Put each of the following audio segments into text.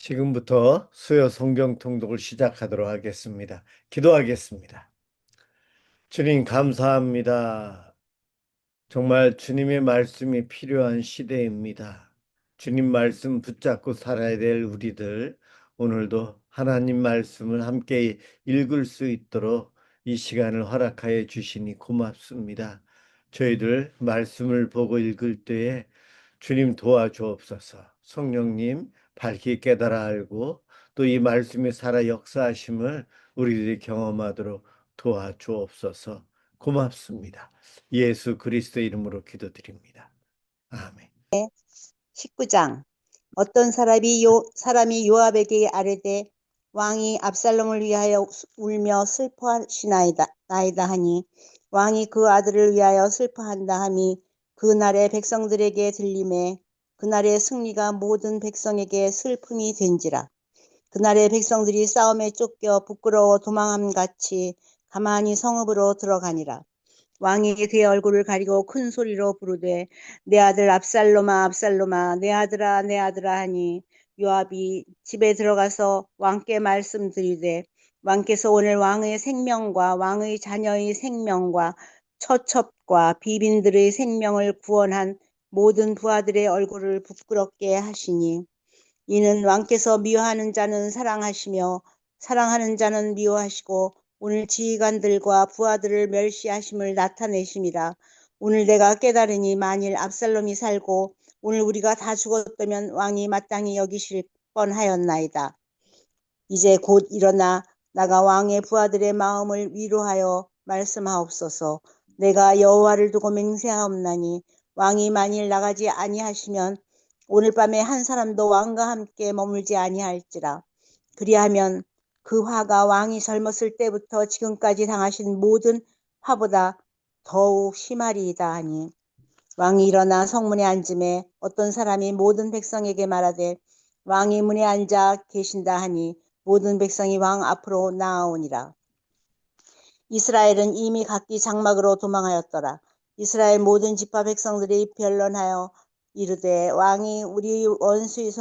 지금부터 수요 성경 통독을 시작하도록 하겠습니다. 기도하겠습니다. 주님 감사합니다. 정말 주님의 말씀이 필요한 시대입니다. 주님 말씀 붙잡고 살아야 될 우리들, 오늘도 하나님 말씀을 함께 읽을 수 있도록 이 시간을 허락하여 주시니 고맙습니다. 저희들 말씀을 보고 읽을 때에 주님 도와주옵소서. 성령님 밝히 깨달아 알고 또 이 말씀이 살아 역사하심을 우리들이 경험하도록 도와주옵소서. 고맙습니다. 예수 그리스도 이름으로 기도드립니다. 아멘. 19장. 어떤 사람이 요압에게 아뢰되 왕이 압살롬을 위하여 울며 슬퍼하시나이다 하니 왕이 그 아들을 위하여 슬퍼한다 함이 그날의 백성들에게 들림에 그날의 승리가 모든 백성에게 슬픔이 된지라. 그날의 백성들이 싸움에 쫓겨 부끄러워 도망함같이 가만히 성읍으로 들어가니라. 왕이 그의 얼굴을 가리고 큰 소리로 부르되 내 아들 압살롬아 압살롬아 내 아들아 내 아들아 하니 요압이 집에 들어가서 왕께 말씀드리되 왕께서 오늘 왕의 생명과 왕의 자녀의 생명과 처첩과 비빈들의 생명을 구원한 모든 부하들의 얼굴을 부끄럽게 하시니 이는 왕께서 미워하는 자는 사랑하시며 사랑하는 자는 미워하시고 오늘 지휘관들과 부하들을 멸시하심을 나타내심이라. 오늘 내가 깨달으니 만일 압살롬이 살고 오늘 우리가 다 죽었다면 왕이 마땅히 여기실 뻔하였나이다. 이제 곧 일어나 나가 왕의 부하들의 마음을 위로하여 말씀하옵소서. 내가 여호와를 두고 맹세하옵나니 왕이 만일 나가지 아니하시면 오늘 밤에 한 사람도 왕과 함께 머물지 아니할지라. 그리하면 그 화가 왕이 젊었을 때부터 지금까지 당하신 모든 화보다 더욱 심하리이다 하니 왕이 일어나 성문에 앉음에 어떤 사람이 모든 백성에게 말하되 왕이 문에 앉아 계신다 하니 모든 백성이 왕 앞으로 나아오니라. 이스라엘은 이미 각기 장막으로 도망하였더라. 이스라엘 모든 지파 백성들이 변론하여 이르되 왕이 우리를 원수의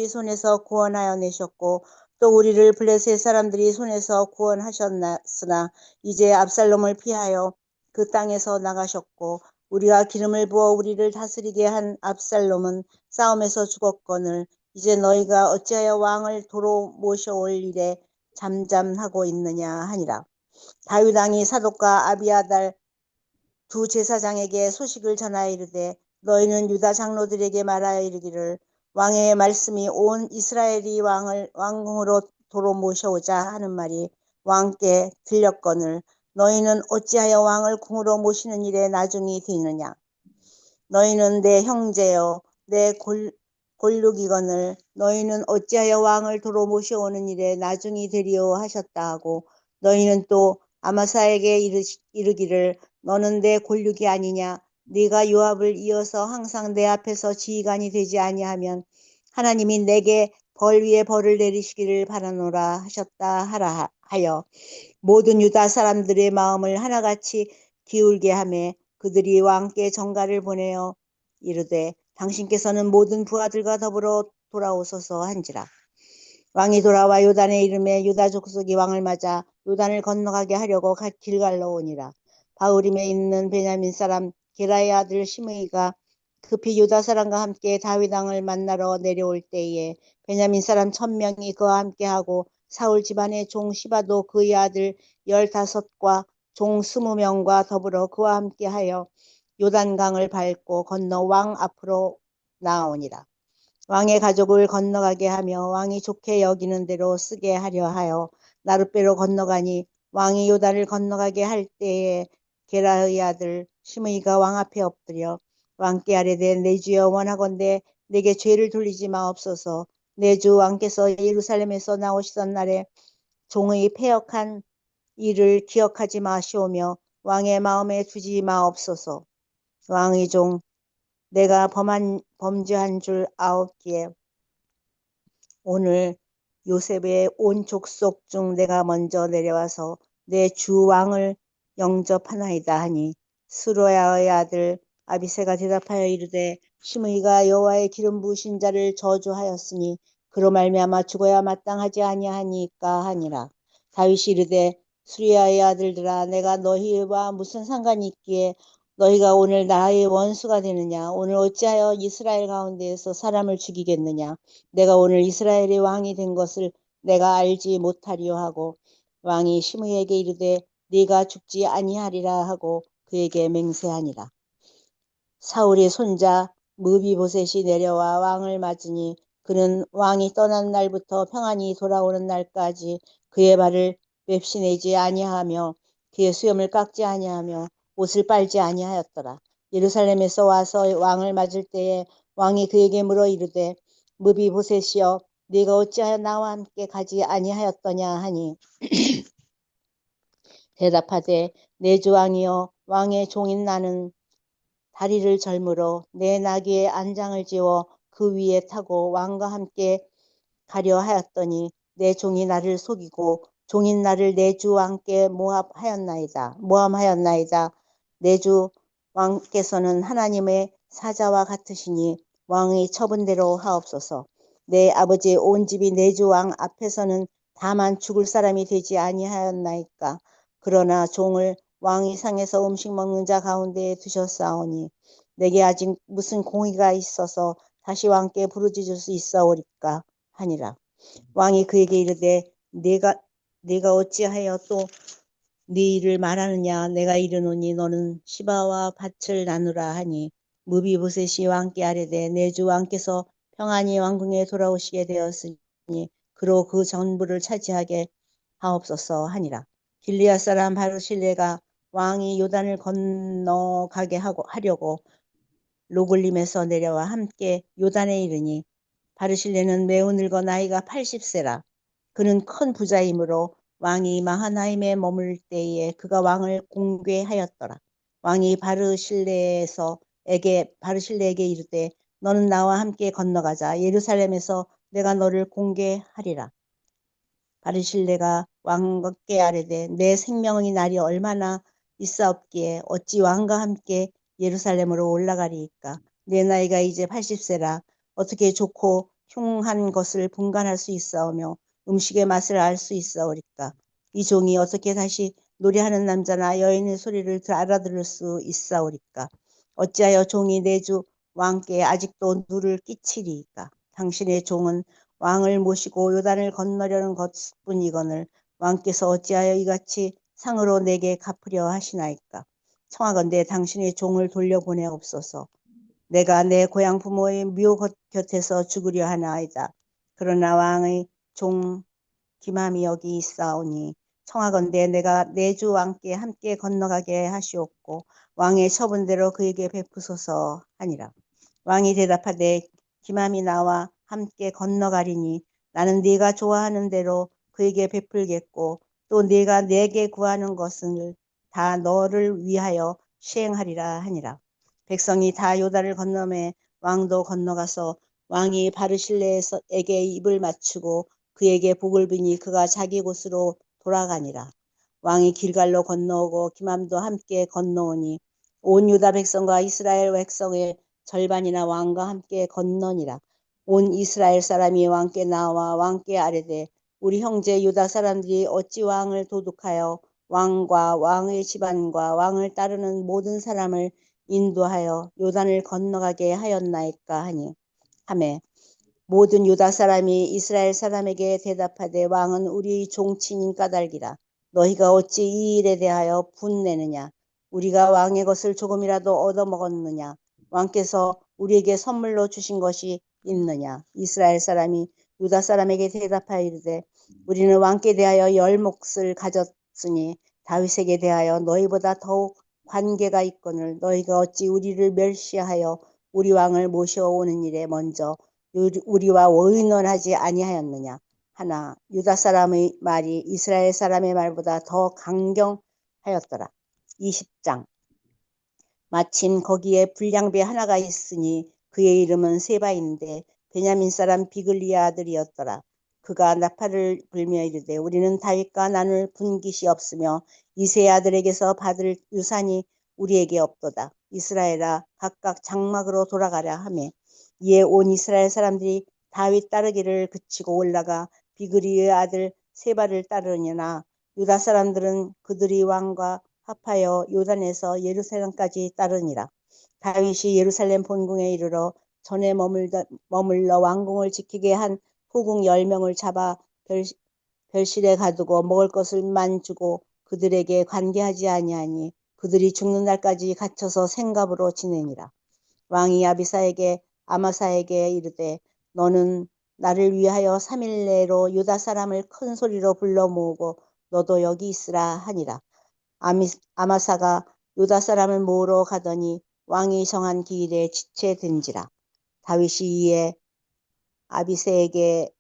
손에서 구원하여 내셨고 또 우리를 블레셋 사람들이 손에서 구원하셨으나 이제 압살롬을 피하여 그 땅에서 나가셨고 우리가 기름을 부어 우리를 다스리게 한 압살롬은 싸움에서 죽었거늘 이제 너희가 어찌하여 왕을 도로 모셔올 일에 잠잠하고 있느냐 하니라. 다윗 왕이 사독과 아비아달 두 제사장에게 소식을 전하여 이르되 너희는 유다 장로들에게 말하여 이르기를 왕의 말씀이 온 이스라엘이 왕을 왕궁으로 도로 모셔오자 하는 말이 왕께 들렸거늘 너희는 어찌하여 왕을 궁으로 모시는 일에 나중이 되느냐. 너희는 내 형제여 내 골육이거늘 너희는 어찌하여 왕을 도로 모셔오는 일에 나중이 되리오 하셨다 하고 너희는 또 아마사에게 이르기를 너는 내 골육이 아니냐. 네가 요압을 이어서 항상 내 앞에서 지휘관이 되지 아니하면 하나님이 내게 벌 위에 벌을 내리시기를 바라노라 하셨다 하라 하여 모든 유다 사람들의 마음을 하나같이 기울게 하며 그들이 왕께 전가를 보내어 이르되 당신께서는 모든 부하들과 더불어 돌아오소서 한지라. 왕이 돌아와 요단에 이름에 유다 족속이 왕을 맞아 요단을 건너가게 하려고 길갈로 오니라. 바후림에 있는 베냐민 사람 게라의 아들 시므이가 급히 유다 사람과 함께 다윗 왕을 만나러 내려올 때에 베냐민 사람 1000명이 그와 함께하고 사울 집안의 종 시바도 그의 아들 15과 종 20명과 더불어 그와 함께하여 요단강을 밟고 건너 왕 앞으로 나아오니라. 왕의 가족을 건너가게 하며 왕이 좋게 여기는 대로 쓰게 하려 하여 나룻배로 건너가니 왕이 요단을 건너가게 할 때에 게라의 아들 시므이가 왕 앞에 엎드려 왕께 아뢰되 내 주여 원하건대 내게 죄를 돌리지 마옵소서. 내 주 왕께서 예루살렘에서 나오시던 날에 종의 패역한 일을 기억하지 마시오며 왕의 마음에 두지 마옵소서. 왕의 종 내가 범죄한 줄 아옵기에 오늘 요셉의 온 족속 중 내가 먼저 내려와서 내 주 왕을 영접하나이다 하니 스루야의 아들 아비새가 대답하여 이르되 시므이가 여호와의 기름 부으신 자를 저주하였으니 그로 말미암아 죽어야 마땅하지 아니하니까 하니라. 다윗이 이르되 수리아의 아들들아 내가 너희와 무슨 상관이 있기에 너희가 오늘 나의 원수가 되느냐. 오늘 어찌하여 이스라엘 가운데에서 사람을 죽이겠느냐. 내가 오늘 이스라엘의 왕이 된 것을 내가 알지 못하리요 하고 왕이 시므이에게 이르되 네가 죽지 아니하리라 하고 그에게 맹세하니라. 사울의 손자 무비보셋이 내려와 왕을 맞으니 그는 왕이 떠난 날부터 평안히 돌아오는 날까지 그의 발을 맵시내지 아니하며 그의 수염을 깎지 아니하며 옷을 빨지 아니하였더라. 예루살렘에서 와서 왕을 맞을 때에 왕이 그에게 물어 이르되 무비보셋이여 네가 어찌하여 나와 함께 가지 아니하였더냐 하니 대답하되 내 주 왕이여 왕의 종인 나는 다리를 절므로 내 나귀의 안장을 지워 그 위에 타고 왕과 함께 가려 하였더니 내 종이 나를 속이고 종인 나를 내 주 왕께 모함하였나이다. 내 주 왕께서는 하나님의 사자와 같으시니 왕의 처분대로 하옵소서. 내 아버지의 온 집이 내 주 왕 앞에서는 다만 죽을 사람이 되지 아니하였나이까. 그러나 종을 왕이 상에서 음식 먹는 자 가운데에 두셨사오니 내게 아직 무슨 공의가 있어서 다시 왕께 부르짖을 수 있사오리까 하니라. 왕이 그에게 이르되 네가 어찌하여 또 네 일을 말하느냐. 내가 이르노니 너는 시바와 밭을 나누라 하니 무비보셋이 왕께 아뢰되 내 주 왕께서 평안히 왕궁에 돌아오시게 되었으니 그로 그 전부를 차지하게 하옵소서 하니라. 길리앗 사람 바르실레가 왕이 요단을 건너가게 하려고 로글림에서 내려와 함께 요단에 이르니 바르실레는 매우 늙어 나이가 80세라. 그는 큰 부자이므로 왕이 마하나임에 머물 때에 그가 왕을 공궤하였더라. 왕이 바르실레에게 이르되 너는 나와 함께 건너가자. 예루살렘에서 내가 너를 공궤하리라. 바르실레가 왕께 아뢰되 내 생명의 날이 얼마나 있사옵기에 어찌 왕과 함께 예루살렘으로 올라가리이까. 내 나이가 이제 80세라. 어떻게 좋고 흉한 것을 분간할 수 있사오며 음식의 맛을 알 수 있사오리까. 이 종이 어떻게 다시 노래하는 남자나 여인의 소리를 알아들을 수 있사오리까. 어찌하여 종이 내 주 왕께 아직도 누를 끼치리이까. 당신의 종은 왕을 모시고 요단을 건너려는 것뿐이거늘 왕께서 어찌하여 이같이 상으로 내게 갚으려 하시나이까. 청하건대 당신의 종을 돌려보내옵소서. 내가 내 고향 부모의 묘 곁에서 죽으려 하나이다. 그러나 왕의 종 기맘이 여기 있사오니 청하건대 내가 내 주 왕께 함께 건너가게 하시옵고 왕의 처분대로 그에게 베푸소서 하니라. 왕이 대답하되 기맘이 나와 함께 건너가리니 나는 네가 좋아하는 대로 그에게 베풀겠고 또 네가 내게 구하는 것을 다 너를 위하여 시행하리라 하니라. 백성이 다 요단을 건너매 왕도 건너가서 왕이 바르실레에게 입을 맞추고 그에게 복을 비니 그가 자기 곳으로 돌아가니라. 왕이 길갈로 건너오고 기맘도 함께 건너오니 온 유다 백성과 이스라엘 백성의 절반이나 왕과 함께 건너니라. 온 이스라엘 사람이 왕께 나와 왕께 아뢰되 우리 형제 유다 사람들이 어찌 왕을 도둑하여 왕과 왕의 집안과 왕을 따르는 모든 사람을 인도하여 요단을 건너가게 하였나이까 하매 모든 유다 사람이 이스라엘 사람에게 대답하되 왕은 우리 종친인 까닭이라. 너희가 어찌 이 일에 대하여 분내느냐. 우리가 왕의 것을 조금이라도 얻어먹었느냐. 왕께서 우리에게 선물로 주신 것이 있느냐. 이스라엘 사람이 유다 사람에게 대답하여 이르되 우리는 왕께 대하여 10몫을 가졌으니 다윗에게 대하여 너희보다 더욱 관계가 있거늘 너희가 어찌 우리를 멸시하여 우리 왕을 모셔오는 일에 먼저 우리와 의논하지 아니하였느냐 하나 유다 사람의 말이 이스라엘 사람의 말보다 더 강경하였더라. 20장 마침 거기에 불량배 하나가 있으니 그의 이름은 세바인데 베냐민 사람 비글리의 아들이었더라. 그가 나팔을 불며 이르되 우리는 다윗과 나눌 분깃이 없으며 이세 아들에게서 받을 유산이 우리에게 없도다. 이스라엘아 각각 장막으로 돌아가라 하매 이에 온 이스라엘 사람들이 다윗 따르기를 그치고 올라가 비그리의 아들 세바를 따르느냐. 유다 사람들은 그들이 왕과 합하여 요단에서 예루살렘까지 따르니라. 다윗이 예루살렘 본궁에 이르러 전에 머물러 왕궁을 지키게 한 후궁 10명을 잡아 별실에 가두고 먹을 것을만 주고 그들에게 관계하지 아니하니 그들이 죽는 날까지 갇혀서 생갑으로 지내니라. 왕이 아마사에게 이르되 너는 나를 위하여 3일 내로 유다 사람을 큰 소리로 불러 모으고 너도 여기 있으라 하니라. 아마사가 유다 사람을 모으러 가더니 왕이 정한 기일에 지체된지라. 다윗이 이에 아비새에게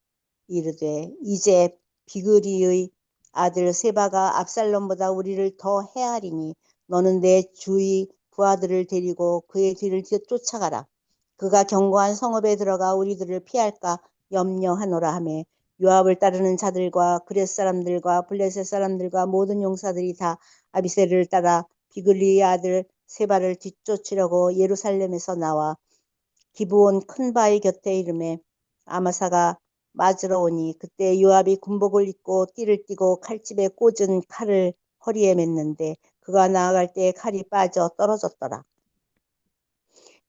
이르되 이제 비그리의 아들 세바가 압살롬보다 우리를 더 해하리니 너는 내 주의 부하들을 데리고 그의 뒤를 쫓아가라. 그가 견고한 성읍에 들어가 우리들을 피할까 염려하노라 하며 요압을 따르는 자들과 그렛 사람들과 블레셋 사람들과 모든 용사들이 다 아비새를 따라 비글리의 아들 세바를 뒤쫓으려고 예루살렘에서 나와 기브온 큰 바위 곁에 이르매 아마사가 맞으러 오니 그때 요압이 군복을 입고 띠를 띠고 칼집에 꽂은 칼을 허리에 맸는데 그가 나아갈 때 칼이 빠져 떨어졌더라.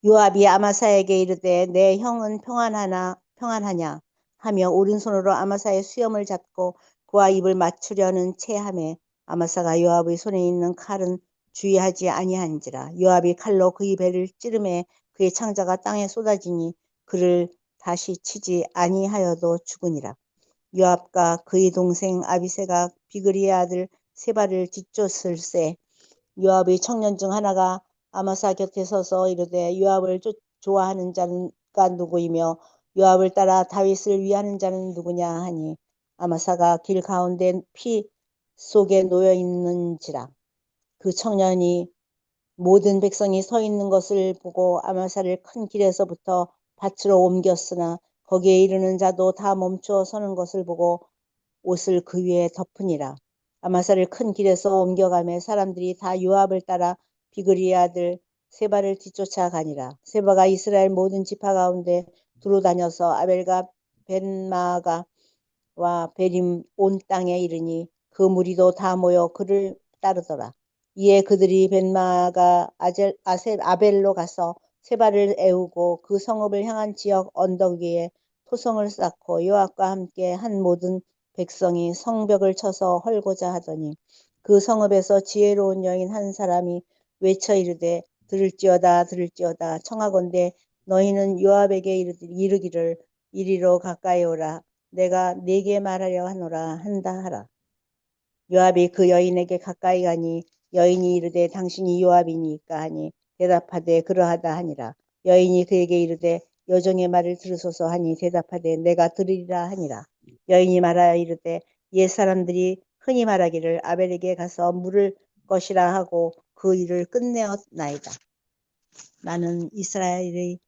요압이 아마사에게 이르되 내 형은 평안하냐 하며 오른손으로 아마사의 수염을 잡고 그와 입을 맞추려는 체하매 아마사가 요압의 손에 있는 칼은 주의하지 아니한지라. 요압이 칼로 그의 배를 찌르매 그의 창자가 땅에 쏟아지니 그를 다시 치지 아니하여도 죽으니라. 요압과 그의 동생 아비새가 비그리의 아들 세바를 뒤쫓을세 요압의 청년 중 하나가 아마사 곁에 서서 이르되 요압을 좋아하는 자가 누구이며 요압을 따라 다윗을 위하는 자는 누구냐 하니 아마사가 길 가운데 피 속에 놓여 있는지라. 그 청년이 모든 백성이 서 있는 것을 보고 아마사를 큰 길에서부터 밭으로 옮겼으나 거기에 이르는 자도 다 멈추어 서는 것을 보고 옷을 그 위에 덮으니라. 아마사를 큰 길에서 옮겨가며 사람들이 다 요압을 따라 비그리의 아들 세바를 뒤쫓아 가니라. 세바가 이스라엘 모든 지파 가운데 두루 다녀서 아벨과 벤마가와 베림 온 땅에 이르니 그 무리도 다 모여 그를 따르더라. 이에 그들이 벤마가 아벨로 가서 세바를 애우고 그 성읍을 향한 지역 언덕 위에 토성을 쌓고 요압과 함께 한 모든 백성이 성벽을 쳐서 헐고자 하더니 그 성읍에서 지혜로운 여인 한 사람이 외쳐 이르되 들을지어다 들을지어다 청하건대 너희는 요압에게 이르기를 이리로 가까이 오라 내가 네게 말하려 하노라 한다 하라. 요압이 그 여인에게 가까이 가니 여인이 이르되 당신이 요압이니까 하니 대답하되 그러하다 하니라. 여인이 그에게 이르되 여종의 말을 들으소서 하니 대답하되 내가 들으리라 하니라. 여인이 말하여 이르되 옛 사람들이 흔히 말하기를 아벨에게 가서 물을 것이라 하고 그 일을 끝내었나이다. 나는 이스라엘의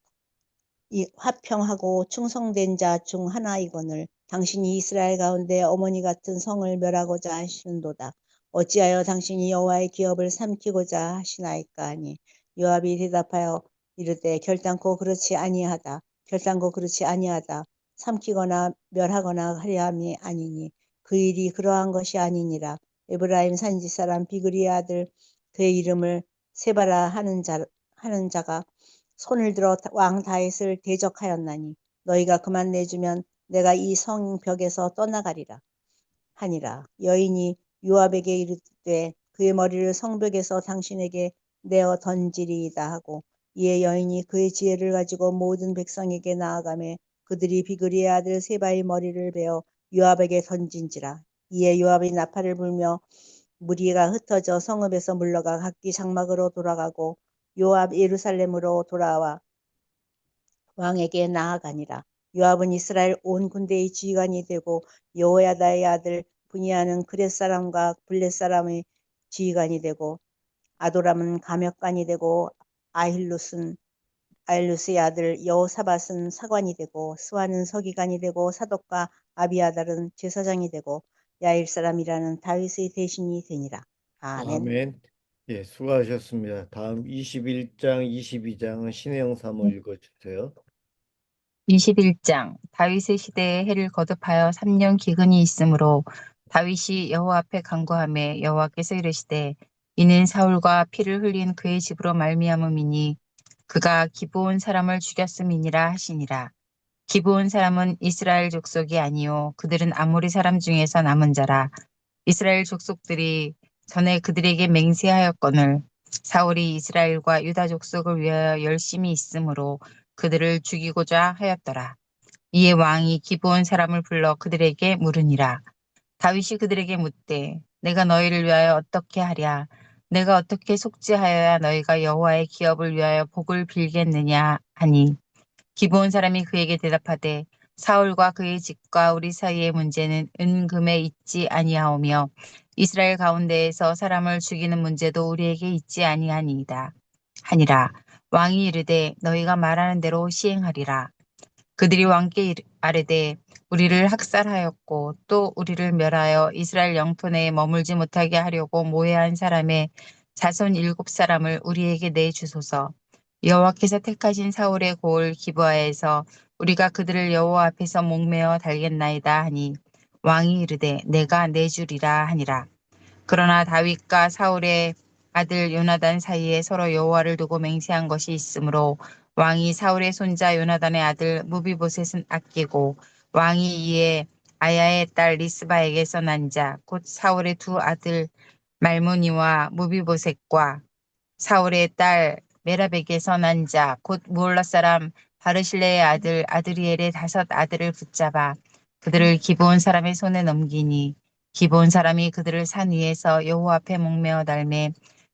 이 화평하고 충성된 자 중 하나이거늘 당신이 이스라엘 가운데 어머니 같은 성을 멸하고자 하시는도다. 어찌하여 당신이 여호와의 기업을 삼키고자 하시나이까 하니 요압이 대답하여 이르되 결단코 그렇지 아니하다. 결단코 그렇지 아니하다. 삼키거나 멸하거나 하려 함이 아니니 그 일이 그러한 것이 아니니라. 에브라임 산지 사람 비그리의 아들 그의 이름을 세바라 하는 자가 손을 들어 왕 다윗을 대적하였나니 너희가 그만 내주면 내가 이 성벽에서 떠나가리라 하니라. 여인이 요압에게 이르되 그의 머리를 성벽에서 당신에게 내어 던지리이다 하고 이에 여인이 그의 지혜를 가지고 모든 백성에게 나아가매 그들이 비그리의 아들 세바의 머리를 베어 요압에게 던진지라. 이에 요압이 나팔을 불며 무리가 흩어져 성읍에서 물러가 각기 장막으로 돌아가고 요압 예루살렘으로 돌아와 왕에게 나아가니라. 요압은 이스라엘 온 군대의 지휘관이 되고 여호야다의 아들 분이아는 그렛 사람과 블렛 사람의 지휘관이 되고 아도람은 감역관이 되고 아힐루스의 아들 여호사밧은 사관이 되고 스와는 서기관이 되고 사독과 아비아달은 제사장이 되고 야일 사람이라는 다윗의 대신이 되니라. 아멘. 아멘. 예, 수고하셨습니다. 다음 21장, 22장은 신혜영 사모 읽어주세요. 21장 다윗의 시대에 해를 거듭하여 3년 기근이 있으므로 다윗이 여호와 앞에 간구하매 여호와께서 이르시되 이는 사울과 피를 흘린 그의 집으로 말미암음이니 그가 기브온 사람을 죽였음이니라 하시니라. 기브온 사람은 이스라엘 족속이 아니요 그들은 아모리 사람 중에서 남은 자라. 이스라엘 족속들이 전에 그들에게 맹세하였거늘 사울이 이스라엘과 유다 족속을 위하여 열심히 있으므로 그들을 죽이고자 하였더라. 이에 왕이 기브온 사람을 불러 그들에게 물으니라. 다윗이 그들에게 묻되 내가 너희를 위하여 어떻게 하랴? 내가 어떻게 속죄하여야 너희가 여호와의 기업을 위하여 복을 빌겠느냐 하니 기브온 사람이 그에게 대답하되 사울과 그의 집과 우리 사이의 문제는 은금에 있지 아니하오며 이스라엘 가운데에서 사람을 죽이는 문제도 우리에게 있지 아니하니이다 하니라. 왕이 이르되 너희가 말하는 대로 시행하리라. 그들이 왕께 아뢰되 우리를 학살하였고 또 우리를 멸하여 이스라엘 영토 내에 머물지 못하게 하려고 모해한 사람의 자손 7사람을 우리에게 내주소서. 여호와께서 택하신 사울의 고을 기브아에서 우리가 그들을 여호와 앞에서 목매어 달겠나이다 하니 왕이 이르되 내가 내주리라 하니라. 그러나 다윗과 사울의 아들 요나단 사이에 서로 여호와를 두고 맹세한 것이 있으므로 왕이 사울의 손자 요나단의 아들 무비보셋은 아끼고 왕이 이에 아야의 딸 리스바에게서 난 자 곧 사울의 두 아들 말무니와 무비보셋과 사울의 딸 메랍에게서 난 자 곧 무올라 사람 바르실레의 아들 아드리엘의 5 아들을 붙잡아 그들을 기브온 사람의 손에 넘기니 기브온 사람이 그들을 산 위에서 여호와 앞에 목매어 달매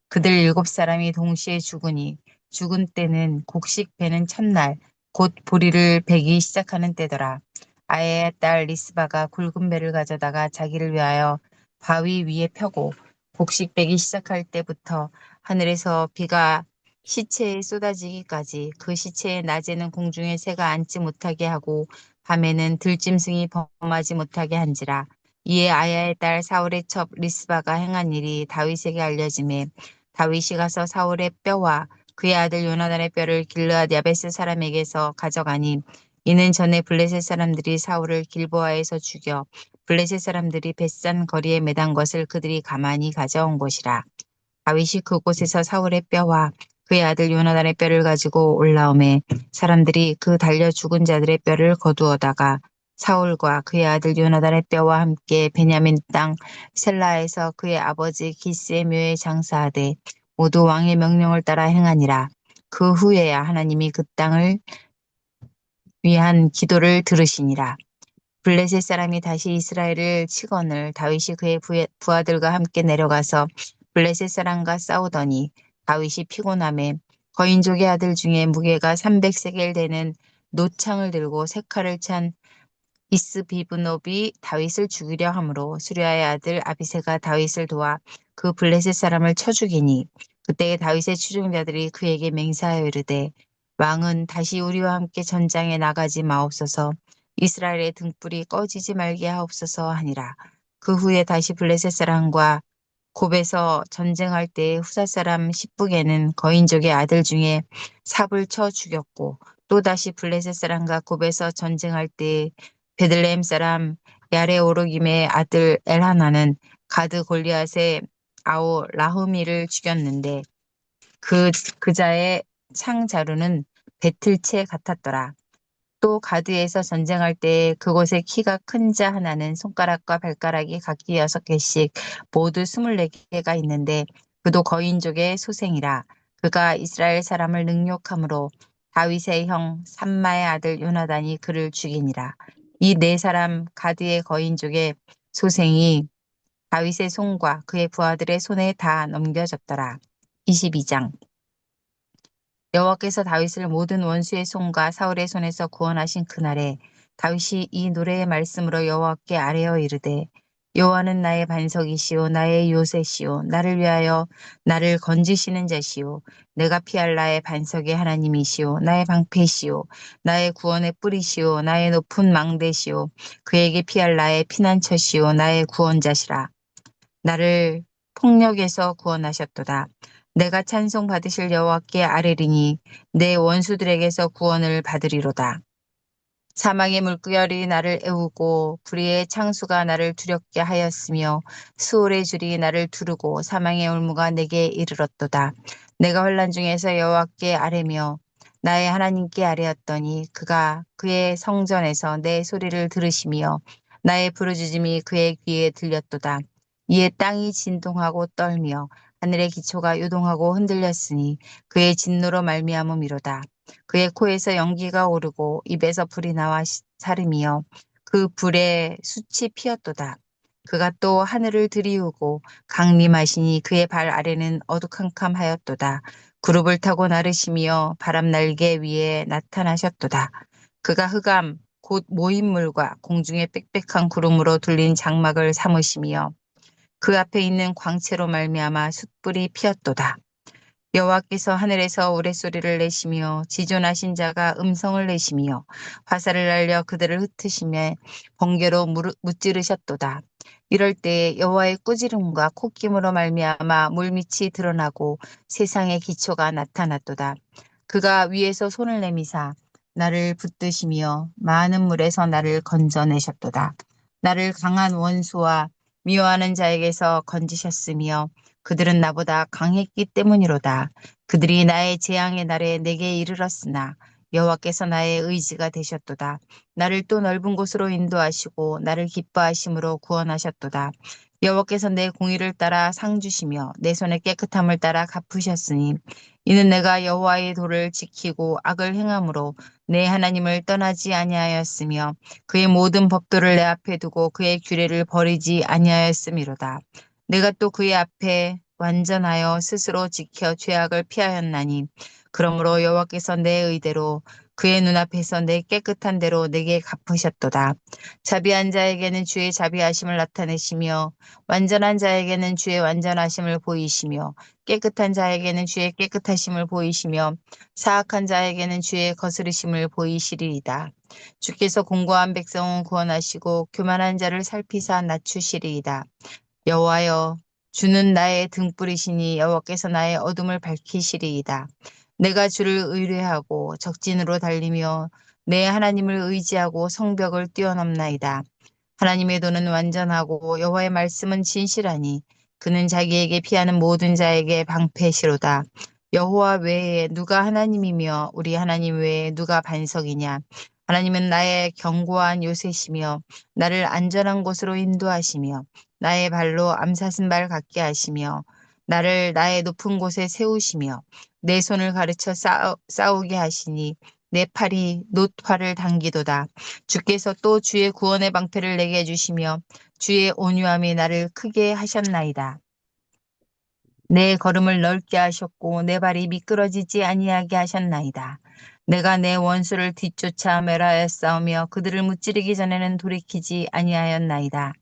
그들 7사람이 동시에 죽으니 죽은 때는 곡식 베는 첫날 곧 보리를 베기 시작하는 때더라. 아야의 딸 리스바가 굵은 배를 가져다가 자기를 위하여 바위 위에 펴고 곡식 베기 시작할 때부터 하늘에서 비가 시체에 쏟아지기까지 그 시체의 낮에는 공중에 새가 앉지 못하게 하고 밤에는 들짐승이 범하지 못하게 한지라. 이에 아야의 딸 사울의 첩 리스바가 행한 일이 다윗에게 알려지매 다윗이 가서 사울의 뼈와 그의 아들 요나단의 뼈를 길르앗 야베스 사람에게서 가져가니 이는 전에 블레셋 사람들이 사울을 길보아에서 죽여 블레셋 사람들이 벳산 거리에 매단 것을 그들이 가만히 가져온 것이라. 다윗이 그곳에서 사울의 뼈와 그의 아들 요나단의 뼈를 가지고 올라오매 사람들이 그 달려 죽은 자들의 뼈를 거두어다가 사울과 그의 아들 요나단의 뼈와 함께 베냐민 땅 셀라에서 그의 아버지 기스의 묘에 장사하되 모두 왕의 명령을 따라 행하니라. 그 후에야 하나님이 그 땅을 위한 기도를 들으시니라. 블레셋 사람이 다시 이스라엘을 치거늘 다윗이 그의 부하들과 함께 내려가서 블레셋 사람과 싸우더니 다윗이 피곤함에 거인족의 아들 중에 무게가 300세겔 되는 노창을 들고 세 칼을 찬 이스비브노비 다윗을 죽이려 함으로 수리아의 아들 아비새가 다윗을 도와 그 블레셋 사람을 쳐 죽이니 그때에 다윗의 추종자들이 그에게 맹세하여 이르되 왕은 다시 우리와 함께 전장에 나가지 마옵소서. 이스라엘의 등불이 꺼지지 말게 하옵소서 하니라. 그 후에 다시 블레셋 사람과 곱에서 전쟁할 때 후사 사람 십북에는 거인족의 아들 중에 삽을 쳐 죽였고 또다시 블레셋 사람과 곱에서 전쟁할 때 베들레헴 사람 야레오르김의 아들 엘하나는 가드 골리앗의 아우 라흐미를 죽였는데 그자의 창자루는 배틀채 같았더라. 또 가드에서 전쟁할 때 그곳에 키가 큰 자 하나는 손가락과 발가락이 각기 6개씩 모두 24개가 있는데 그도 거인족의 소생이라. 그가 이스라엘 사람을 능욕함으로 다윗의 형 삼마의 아들 요나단이 그를 죽이니라. 이 4사람 가드의 거인족의 소생이 다윗의 손과 그의 부하들의 손에 다 넘겨졌더라. 22장 여호와께서 다윗을 모든 원수의 손과 사울의 손에서 구원하신 그날에 다윗이 이 노래의 말씀으로 여호와께 아뢰어 이르되 여호와는 나의 반석이시오 나의 요새시오 나를 위하여 나를 건지시는 자시오 내가 피할 나의 반석의 하나님이시오 나의 방패시오 나의 구원의 뿌리시오 나의 높은 망대시오 그에게 피할 나의 피난처시오 나의 구원자시라 나를 폭력에서 구원하셨도다. 내가 찬송 받으실 여호와께 아뢰리니 내 원수들에게서 구원을 받으리로다. 사망의 물결이 나를 애우고 불의의 창수가 나를 두렵게 하였으며 수월의 줄이 나를 두르고 사망의 올무가 내게 이르렀도다. 내가 환난 중에서 여호와께 아뢰며 나의 하나님께 아뢰었더니 그가 그의 성전에서 내 소리를 들으시며 나의 부르짖음이 그의 귀에 들렸도다. 이에 땅이 진동하고 떨며 하늘의 기초가 요동하고 흔들렸으니 그의 진노로 말미암음이로다. 그의 코에서 연기가 오르고 입에서 불이 나와 사름이여 그 불에 숯이 피었도다. 그가 또 하늘을 들이우고 강림하시니 그의 발 아래는 어두캄캄하였도다. 구룹을 타고 나르시며 바람 날개 위에 나타나셨도다. 그가 흑암 곧 모인물과 공중의 빽빽한 구름으로 둘린 장막을 삼으시며 그 앞에 있는 광채로 말미암아 숯불이 피었도다. 여호와께서 하늘에서 우레소리를 내시며 지존하신 자가 음성을 내시며 화살을 날려 그들을 흩으시며 번개로 무찌르셨도다. 이럴 때 여호와의 꾸지름과 콧김으로 말미암아 물밑이 드러나고 세상의 기초가 나타났도다. 그가 위에서 손을 내미사 나를 붙드시며 많은 물에서 나를 건져내셨도다. 나를 강한 원수와 미워하는 자에게서 건지셨으며 그들은 나보다 강했기 때문이로다. 그들이 나의 재앙의 날에 내게 이르렀으나 여호와께서 나의 의지가 되셨도다. 나를 또 넓은 곳으로 인도하시고 나를 기뻐하심으로 구원하셨도다. 여호와께서 내 공의를 따라 상 주시며 내 손의 깨끗함을 따라 갚으셨으니 이는 내가 여호와의 도를 지키고 악을 행함으로 내 하나님을 떠나지 아니하였으며 그의 모든 법도를 내 앞에 두고 그의 규례를 버리지 아니하였음이로다. 내가 또 그의 앞에 완전하여 스스로 지켜 죄악을 피하였나니 그러므로 여호와께서 내 의대로 그의 눈앞에서 내 깨끗한 대로 내게 갚으셨도다. 자비한 자에게는 주의 자비하심을 나타내시며 완전한 자에게는 주의 완전하심을 보이시며 깨끗한 자에게는 주의 깨끗하심을 보이시며 사악한 자에게는 주의 거스르심을 보이시리이다. 주께서 공고한 백성은 구원하시고 교만한 자를 살피사 낮추시리이다. 여호와여 주는 나의 등불이시니 여호와께서 나의 어둠을 밝히시리이다. 내가 주를 의뢰하고 적진으로 달리며 내 하나님을 의지하고 성벽을 뛰어넘나이다. 하나님의 도는 완전하고 여호와의 말씀은 진실하니 그는 자기에게 피하는 모든 자에게 방패시로다. 여호와 외에 누가 하나님이며 우리 하나님 외에 누가 반석이냐. 하나님은 나의 견고한 요새시며 나를 안전한 곳으로 인도하시며 나의 발로 암사슴 발 같게 하시며 나를 나의 높은 곳에 세우시며 내 손을 가르쳐 싸우게 하시니 내 팔이 놋활을 당기도다. 주께서 또 주의 구원의 방패를 내게 해주시며 주의 온유함이 나를 크게 하셨나이다. 내 걸음을 넓게 하셨고 내 발이 미끄러지지 아니하게 하셨나이다. 내가 내 원수를 뒤쫓아 멸하였사오며 그들을 무찌르기 전에는 돌이키지 아니하였나이다.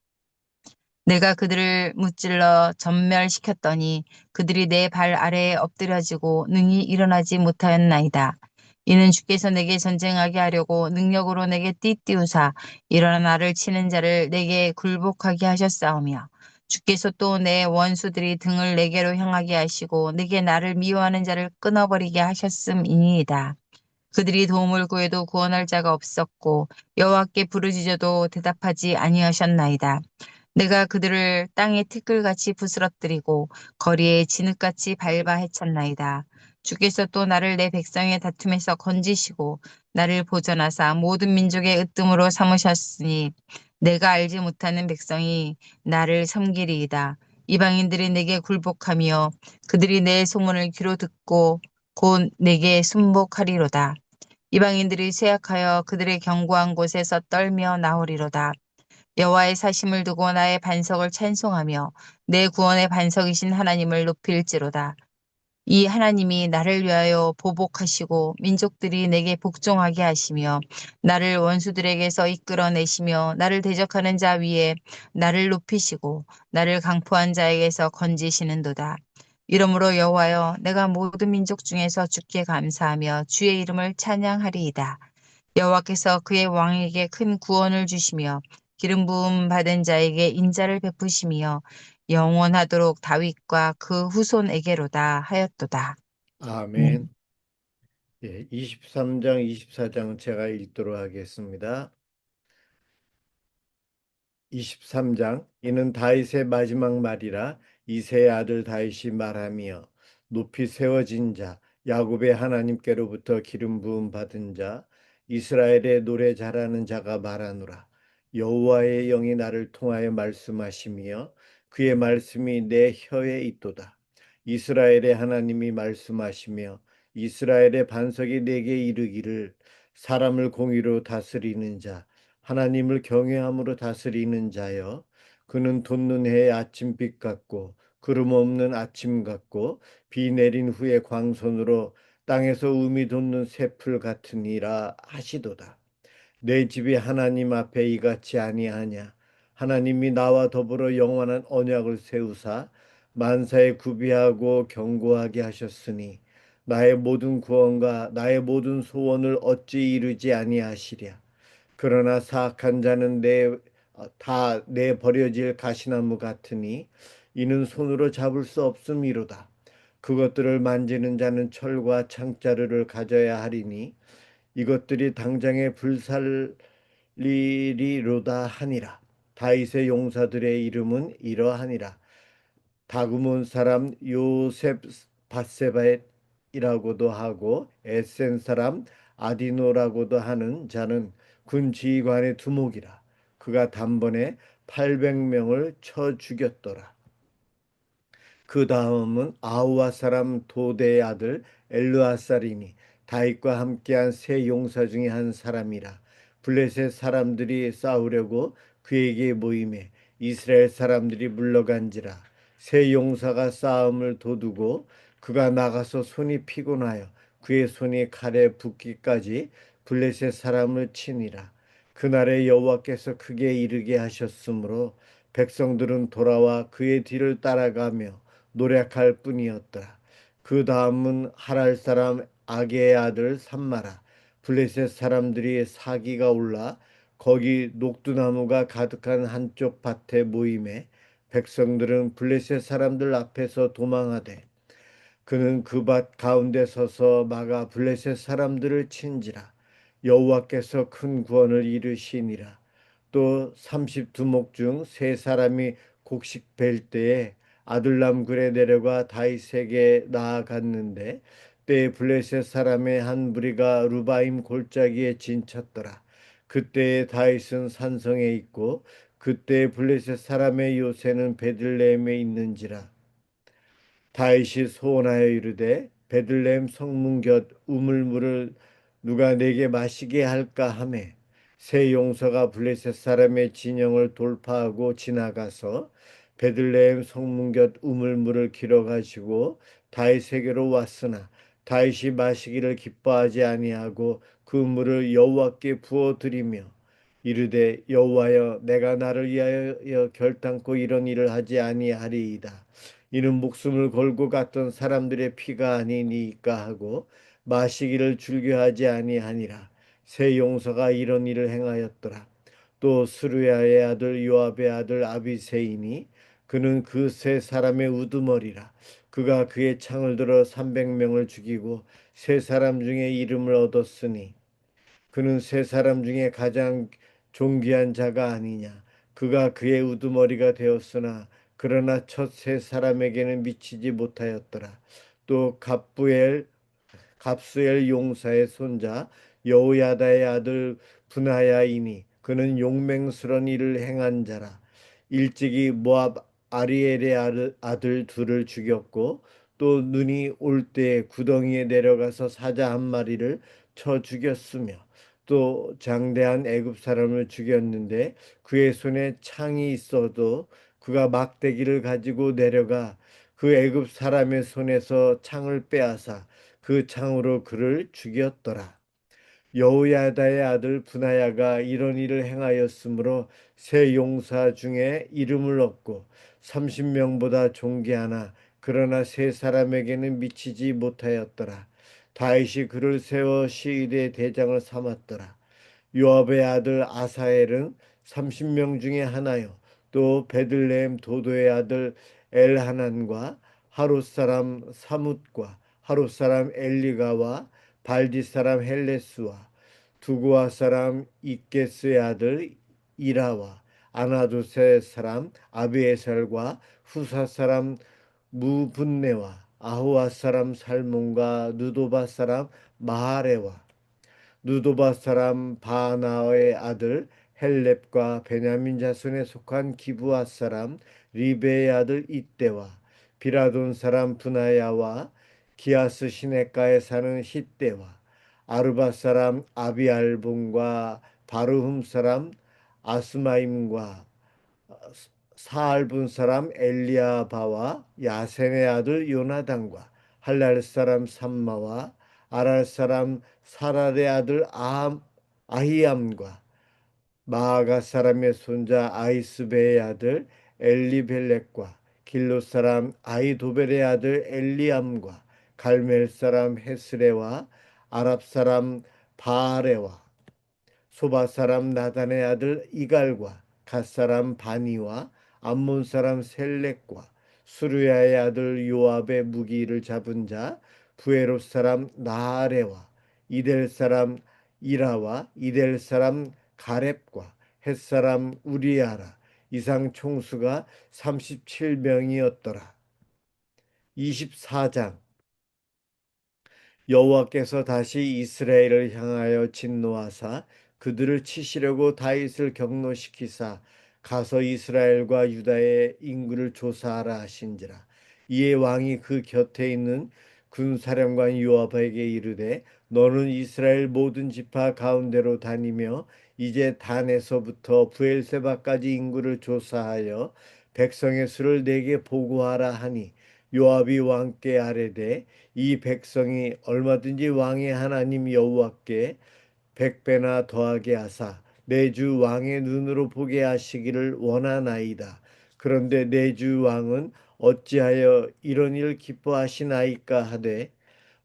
내가 그들을 무찔러 전멸시켰더니 그들이 내 발 아래에 엎드려지고 능히 일어나지 못하였나이다. 이는 주께서 내게 전쟁하게 하려고 능력으로 내게 띠띠우사 일어나 나를 치는 자를 내게 굴복하게 하셨사오며 주께서 또 내 원수들이 등을 내게로 향하게 하시고 내게 나를 미워하는 자를 끊어버리게 하셨음이니이다. 그들이 도움을 구해도 구원할 자가 없었고 여호와께 부르짖어도 대답하지 아니하셨나이다. 내가 그들을 땅에 티끌같이 부스러뜨리고 거리에 진흙같이 밟아 해쳤나이다. 주께서 또 나를 내 백성의 다툼에서 건지시고 나를 보전하사 모든 민족의 으뜸으로 삼으셨으니 내가 알지 못하는 백성이 나를 섬기리이다. 이방인들이 내게 굴복하며 그들이 내 소문을 귀로 듣고 곧 내게 순복하리로다. 이방인들이 쇠약하여 그들의 견고한 곳에서 떨며 나오리로다. 여호와의 사심을 두고 나의 반석을 찬송하며 내 구원의 반석이신 하나님을 높일지로다. 이 하나님이 나를 위하여 보복하시고 민족들이 내게 복종하게 하시며 나를 원수들에게서 이끌어내시며 나를 대적하는 자 위에 나를 높이시고 나를 강포한 자에게서 건지시는도다. 이러므로 여호와여 내가 모든 민족 중에서 주께 감사하며 주의 이름을 찬양하리이다. 여호와께서 그의 왕에게 큰 구원을 주시며 기름 부음 받은 자에게 인자를 베푸시며 영원하도록 다윗과 그 후손에게로다 하였도다. 네. 아멘. 예, 23장, 24장 제가 읽도록 하겠습니다. 23장. 이는 다윗의 마지막 말이라. 이새의 아들 다윗이 말하며, 높이 세워진 자, 야곱의 하나님께로부터 기름 부음 받은 자, 이스라엘의 노래 잘하는 자가 말하노라. 여호와의 영이 나를 통하여 말씀하시며 그의 말씀이 내 혀에 있도다. 이스라엘의 하나님이 말씀하시며 이스라엘의 반석이 내게 이르기를, 사람을 공의로 다스리는 자, 하나님을 경외함으로 다스리는 자여, 그는 돋는 해의 아침빛 같고 구름 없는 아침 같고 비 내린 후에 광선으로 땅에서 음이 돋는 새풀 같으니라 하시도다. 내 집이 하나님 앞에 이같이 아니하냐. 하나님이 나와 더불어 영원한 언약을 세우사 만사에 구비하고 견고하게 하셨으니 나의 모든 구원과 나의 모든 소원을 어찌 이루지 아니하시랴. 그러나 사악한 자는 다 내 버려질 가시나무 같으니 이는 손으로 잡을 수 없음이로다. 그것들을 만지는 자는 철과 창자루를 가져야 하리니 이것들이 당장에 불살리리로다 하니라. 다윗의 용사들의 이름은 이러하니라. 다그몬 사람 요셉 바세바이라고도 하고 에센 사람 아디노라고도 하는 자는 군 지휘관의 두목이라. 그가 단번에 800명을 쳐 죽였더라. 그 다음은 아우와 사람 도대의 아들 엘르아살이니 다윗과 함께한 세 용사 중에 한 사람이라. 블레셋 사람들이 싸우려고 그에게 모임에 이스라엘 사람들이 물러간지라. 세 용사가 싸움을 도두고 그가 나가서 손이 피곤하여 그의 손이 칼에 붓기까지 블레셋 사람을 치니라. 그날에 여호와께서 크게 이르게 하셨으므로 백성들은 돌아와 그의 뒤를 따라가며 노력할 뿐이었더라. 그 다음은 하랄 사람 아게의 아들 삼마라. 블레셋 사람들이 사기가 올라 거기 녹두나무가 가득한 한쪽 밭에 모임에 백성들은 블레셋 사람들 앞에서 도망하되 그는 그 밭 가운데 서서 막아 블레셋 사람들을 친지라. 여호와께서 큰 구원을 이루시니라. 또 32목 중 세 사람이 곡식 벨 때에 아둘람 굴에 내려가 다윗에게 나아갔는데 때에 블레셋 사람의 한 무리가 루바임 골짜기에 진쳤더라. 그때에 다윗은 산성에 있고 그때 블레셋 사람의 요새는 베들레헴에 있는지라. 다윗이 소원하여 이르되 베들레헴 성문 곁 우물물을 누가 내게 마시게 할까 하매 세 용사가 블레셋 사람의 진영을 돌파하고 지나가서 베들레헴 성문 곁 우물물을 길어 가지고 다윗에게로 왔으나 다윗이 마시기를 기뻐하지 아니하고 그 물을 여호와께 부어 드리며 이르되 여호와여, 내가 나를 위하여 결단코 이런 일을 하지 아니하리이다. 이는 목숨을 걸고 갔던 사람들의 피가 아니니까 하고 마시기를 즐겨하지 아니하니라. 세 용사가 이런 일을 행하였더라. 또 스루야의 아들 요압의 아들 아비새이니 그는 그 세 사람의 우두머리라. 그가 그의 창을 들어 300명을 죽이고 세 사람 중에 이름을 얻었으니 그는 세 사람 중에 가장 존귀한 자가 아니냐. 그가 그의 우두머리가 되었으나 그러나 첫 세 사람에게는 미치지 못하였더라. 또 갑수엘 용사의 손자 여호야다의 아들 분하야이니 그는 용맹스런 일을 행한 자라. 일찍이 모압 아리엘의 아들 둘을 죽였고 또 눈이 올 때 구덩이에 내려가서 사자 한 마리를 쳐 죽였으며 또 장대한 애굽 사람을 죽였는데 그의 손에 창이 있어도 그가 막대기를 가지고 내려가 그 애굽 사람의 손에서 창을 빼앗아 그 창으로 그를 죽였더라. 여호야다의 아들 분하야가 이런 일을 행하였으므로 세 용사 중에 이름을 얻고 30명보다 존귀하나 그러나 세 사람에게는 미치지 못하였더라. 다윗이 그를 세워 시위대 대장을 삼았더라. 요압의 아들 아사엘은 30명 중에 하나요. 또 베들레헴 도도의 아들 엘하난과 하롯 사람 사뭇과 하롯 사람 엘리가와 발디 사람 헬레스와 두고아 사람 이게스의 아들 이라와 아나도세 사람 아비에셀과 후사 사람 무분네와 아후아 사람 살몬과 누도바 사람 마하레와 누도바 사람 바나의 아들 헬렙과 베냐민 자손에 속한 기브아 사람 리베의 아들 이때와 비라돈 사람 분하야와 기아스 시내가에 사는 hit대와 아르바 사람 아비알본과 바르흠 사람 아스마임과 사알분 사람 엘리야바와 야센의 아들 요나단과 할랄 사람 삼마와 아랄 사람 사랄의 아들 아히암과 마아가 사람의 손자 아이스베의 아들 엘리벨렉과 길로 사람 아이도벨의 아들 엘리암과 갈멜 사람 헤스레와 아랍 사람 바아레와 소바 사람 나단의 아들 이갈과 갓 사람 바니와 암몬 사람 셀렉과 수르야의 아들 요압의 무기를 잡은 자 부에롯 사람 나아레와 이델 사람 이라와 이델 사람 가렙과 헷 사람 우리아라 이상 총수가 37명이었더라. 24장 여호와께서 다시 이스라엘을 향하여 진노하사 그들을 치시려고 다윗을 경노시키사 가서 이스라엘과 유다의 인구를 조사하라 하신지라. 이에 왕이 그 곁에 있는 군사령관 요압에게 이르되 너는 이스라엘 모든 지파 가운데로 다니며 이제 단에서부터 부엘세바까지 인구를 조사하여 백성의 수를 내게 보고하라 하니 요압이 왕께 아뢰되 이 백성이 얼마든지 왕의 하나님 여호와께 백배나 더하게 하사 내 주 왕의 눈으로 보게 하시기를 원하나이다. 그런데 내 주 왕은 어찌하여 이런 일 기뻐하시나이까 하되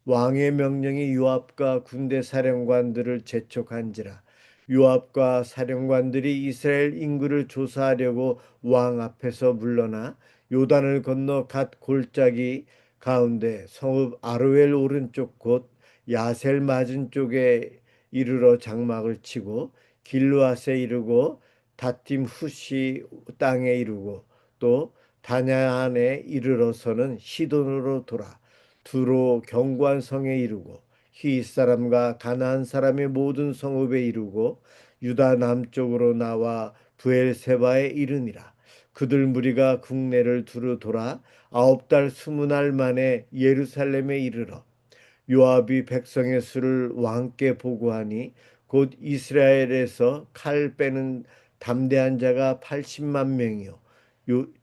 왕의 명령이 요압과 군대 사령관들을 재촉한지라. 요압과 사령관들이 이스라엘 인구를 조사하려고 왕 앞에서 물러나 요단을 건너 갓 골짜기 가운데 성읍 아로엘 오른쪽 곧 야셀 맞은 쪽에 이르러 장막을 치고 길르앗에 이르고 다팀 후시 땅에 이르고 또 다냐안에 이르러서는 시돈으로 돌아 두로 견고한 성에 이르고 히윗 사람과 가나안 사람의 모든 성읍에 이르고 유다 남쪽으로 나와 부엘세바에 이르니라. 그들 무리가 국내를 두루 돌아 9달 20날 만에 예루살렘에 이르러 요압이 백성의 수를 왕께 보고하니 곧 이스라엘에서 칼 빼는 담대한 자가 80만 명이요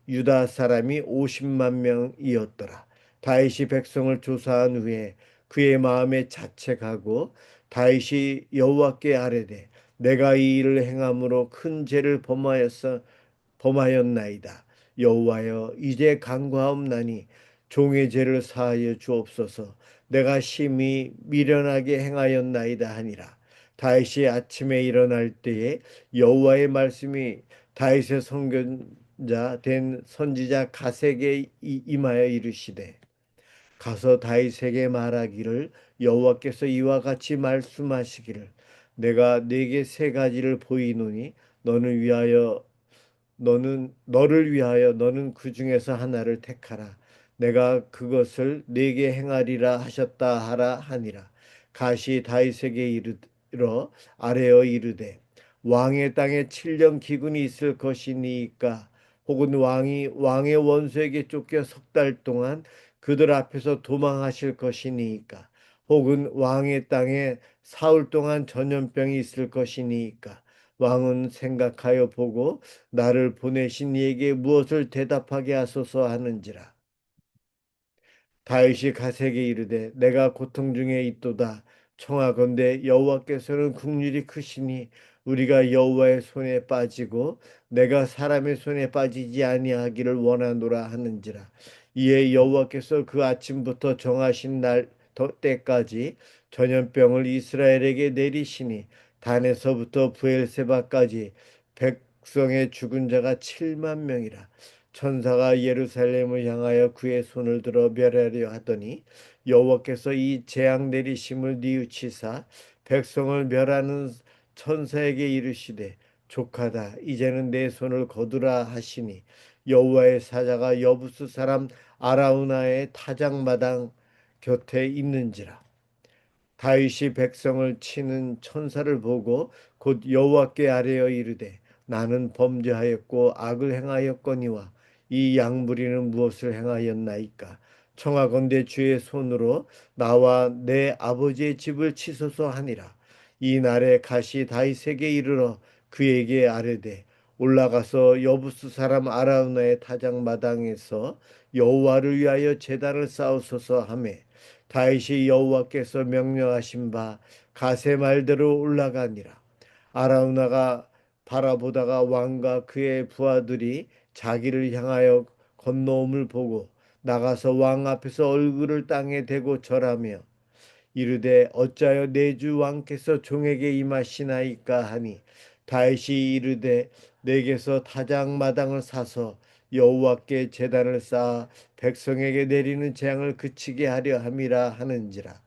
유다 사람이 50만 명이었더라. 다윗이 백성을 조사한 후에 그의 마음에 자책하고 다윗이 여호와께 아뢰되 내가 이 일을 행함으로 큰 죄를 범하였나이다. 여호와여 이제 간구하옵나니 종의 죄를 사하여 주옵소서. 내가 심히 미련하게 행하였나이다 하니라. 다윗이 아침에 일어날 때에 여호와의 말씀이 다윗의 선견자 된 선지자 가세에게 임하여 이르시되 가서 다윗에게 말하기를 여호와께서 이와 같이 말씀하시기를 내가 네게 세 가지를 보이노니 너를 위하여 너는 그 중에서 하나를 택하라. 내가 그것을 네게 행하리라 하셨다 하라 하니라. 가시 다윗에게 이르러 아뢰어 이르되 왕의 땅에 7년 기근이 있을 것이니까 혹은 왕이 왕의 원수에게 쫓겨 석 달 동안 그들 앞에서 도망하실 것이니까 혹은 왕의 땅에 사흘 동안 전염병이 있을 것이니까 왕은 생각하여 보고 나를 보내신 이에게 무엇을 대답하게 하소서 하는지라. 다윗이 가세에게 이르되 내가 고통 중에 있도다. 청하건대 여호와께서는 국률이 크시니 우리가 여호와의 손에 빠지고 내가 사람의 손에 빠지지 아니하기를 원하노라 하는지라. 이에 여호와께서 그 아침부터 정하신 날 때까지 전염병을 이스라엘에게 내리시니 단에서부터 부엘세바까지 백성의 죽은 자가 7만 명이라. 천사가 예루살렘을 향하여 그의 손을 들어 멸하려 하더니 여호와께서 이 재앙 내리심을 뉘우치사 백성을 멸하는 천사에게 이르시되 족하다 이제는 내 손을 거두라 하시니 여호와의 사자가 여부스 사람 아라우나의 타작마당 곁에 있는지라. 다윗이 백성을 치는 천사를 보고 곧 여호와께 아뢰어 이르되 나는 범죄하였고 악을 행하였거니와 이 양무리는 무엇을 행하였나이까. 청하건대 주의 손으로 나와 내 아버지의 집을 치소서 하니라. 이 날에 가시 다윗에게 이르러 그에게 아뢰되 올라가서 여부스 사람 아라우나의 타작마당에서 여호와를 위하여 제단을 쌓으소서 하매 다윗이 여호와께서 명령하신 바 가세 말대로 올라가니라. 아라우나가 바라보다가 왕과 그의 부하들이 자기를 향하여 건너옴을 보고 나가서 왕 앞에서 얼굴을 땅에 대고 절하며 이르되 어찌하여 내 주 왕께서 종에게 임하시나이까 하니 다윗이 이르되 내게서 타작마당을 사서 여호와께 제단을 쌓아 백성에게 내리는 재앙을 그치게 하려 함이라 하는지라.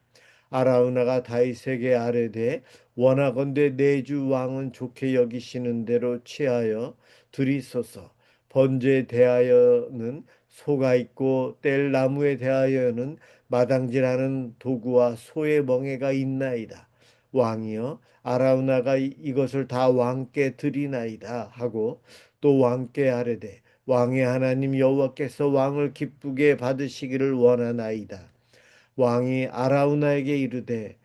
아라우나가 다윗에게 아뢰되 원하건대 내 주 왕은 좋게 여기시는 대로 취하여 드리소서. 번제에 대하여는 소가 있고 뗄 나무에 대하여는 마당질하는 도구와 소의 멍에가 있나이다. 왕이여 아라우나가 이것을 다 왕께 드리나이다 하고 또 왕께 아뢰되 왕의 하나님 여호와께서 왕을 기쁘게 받으시기를 원하나이다. 왕이 아라우나에게 이르되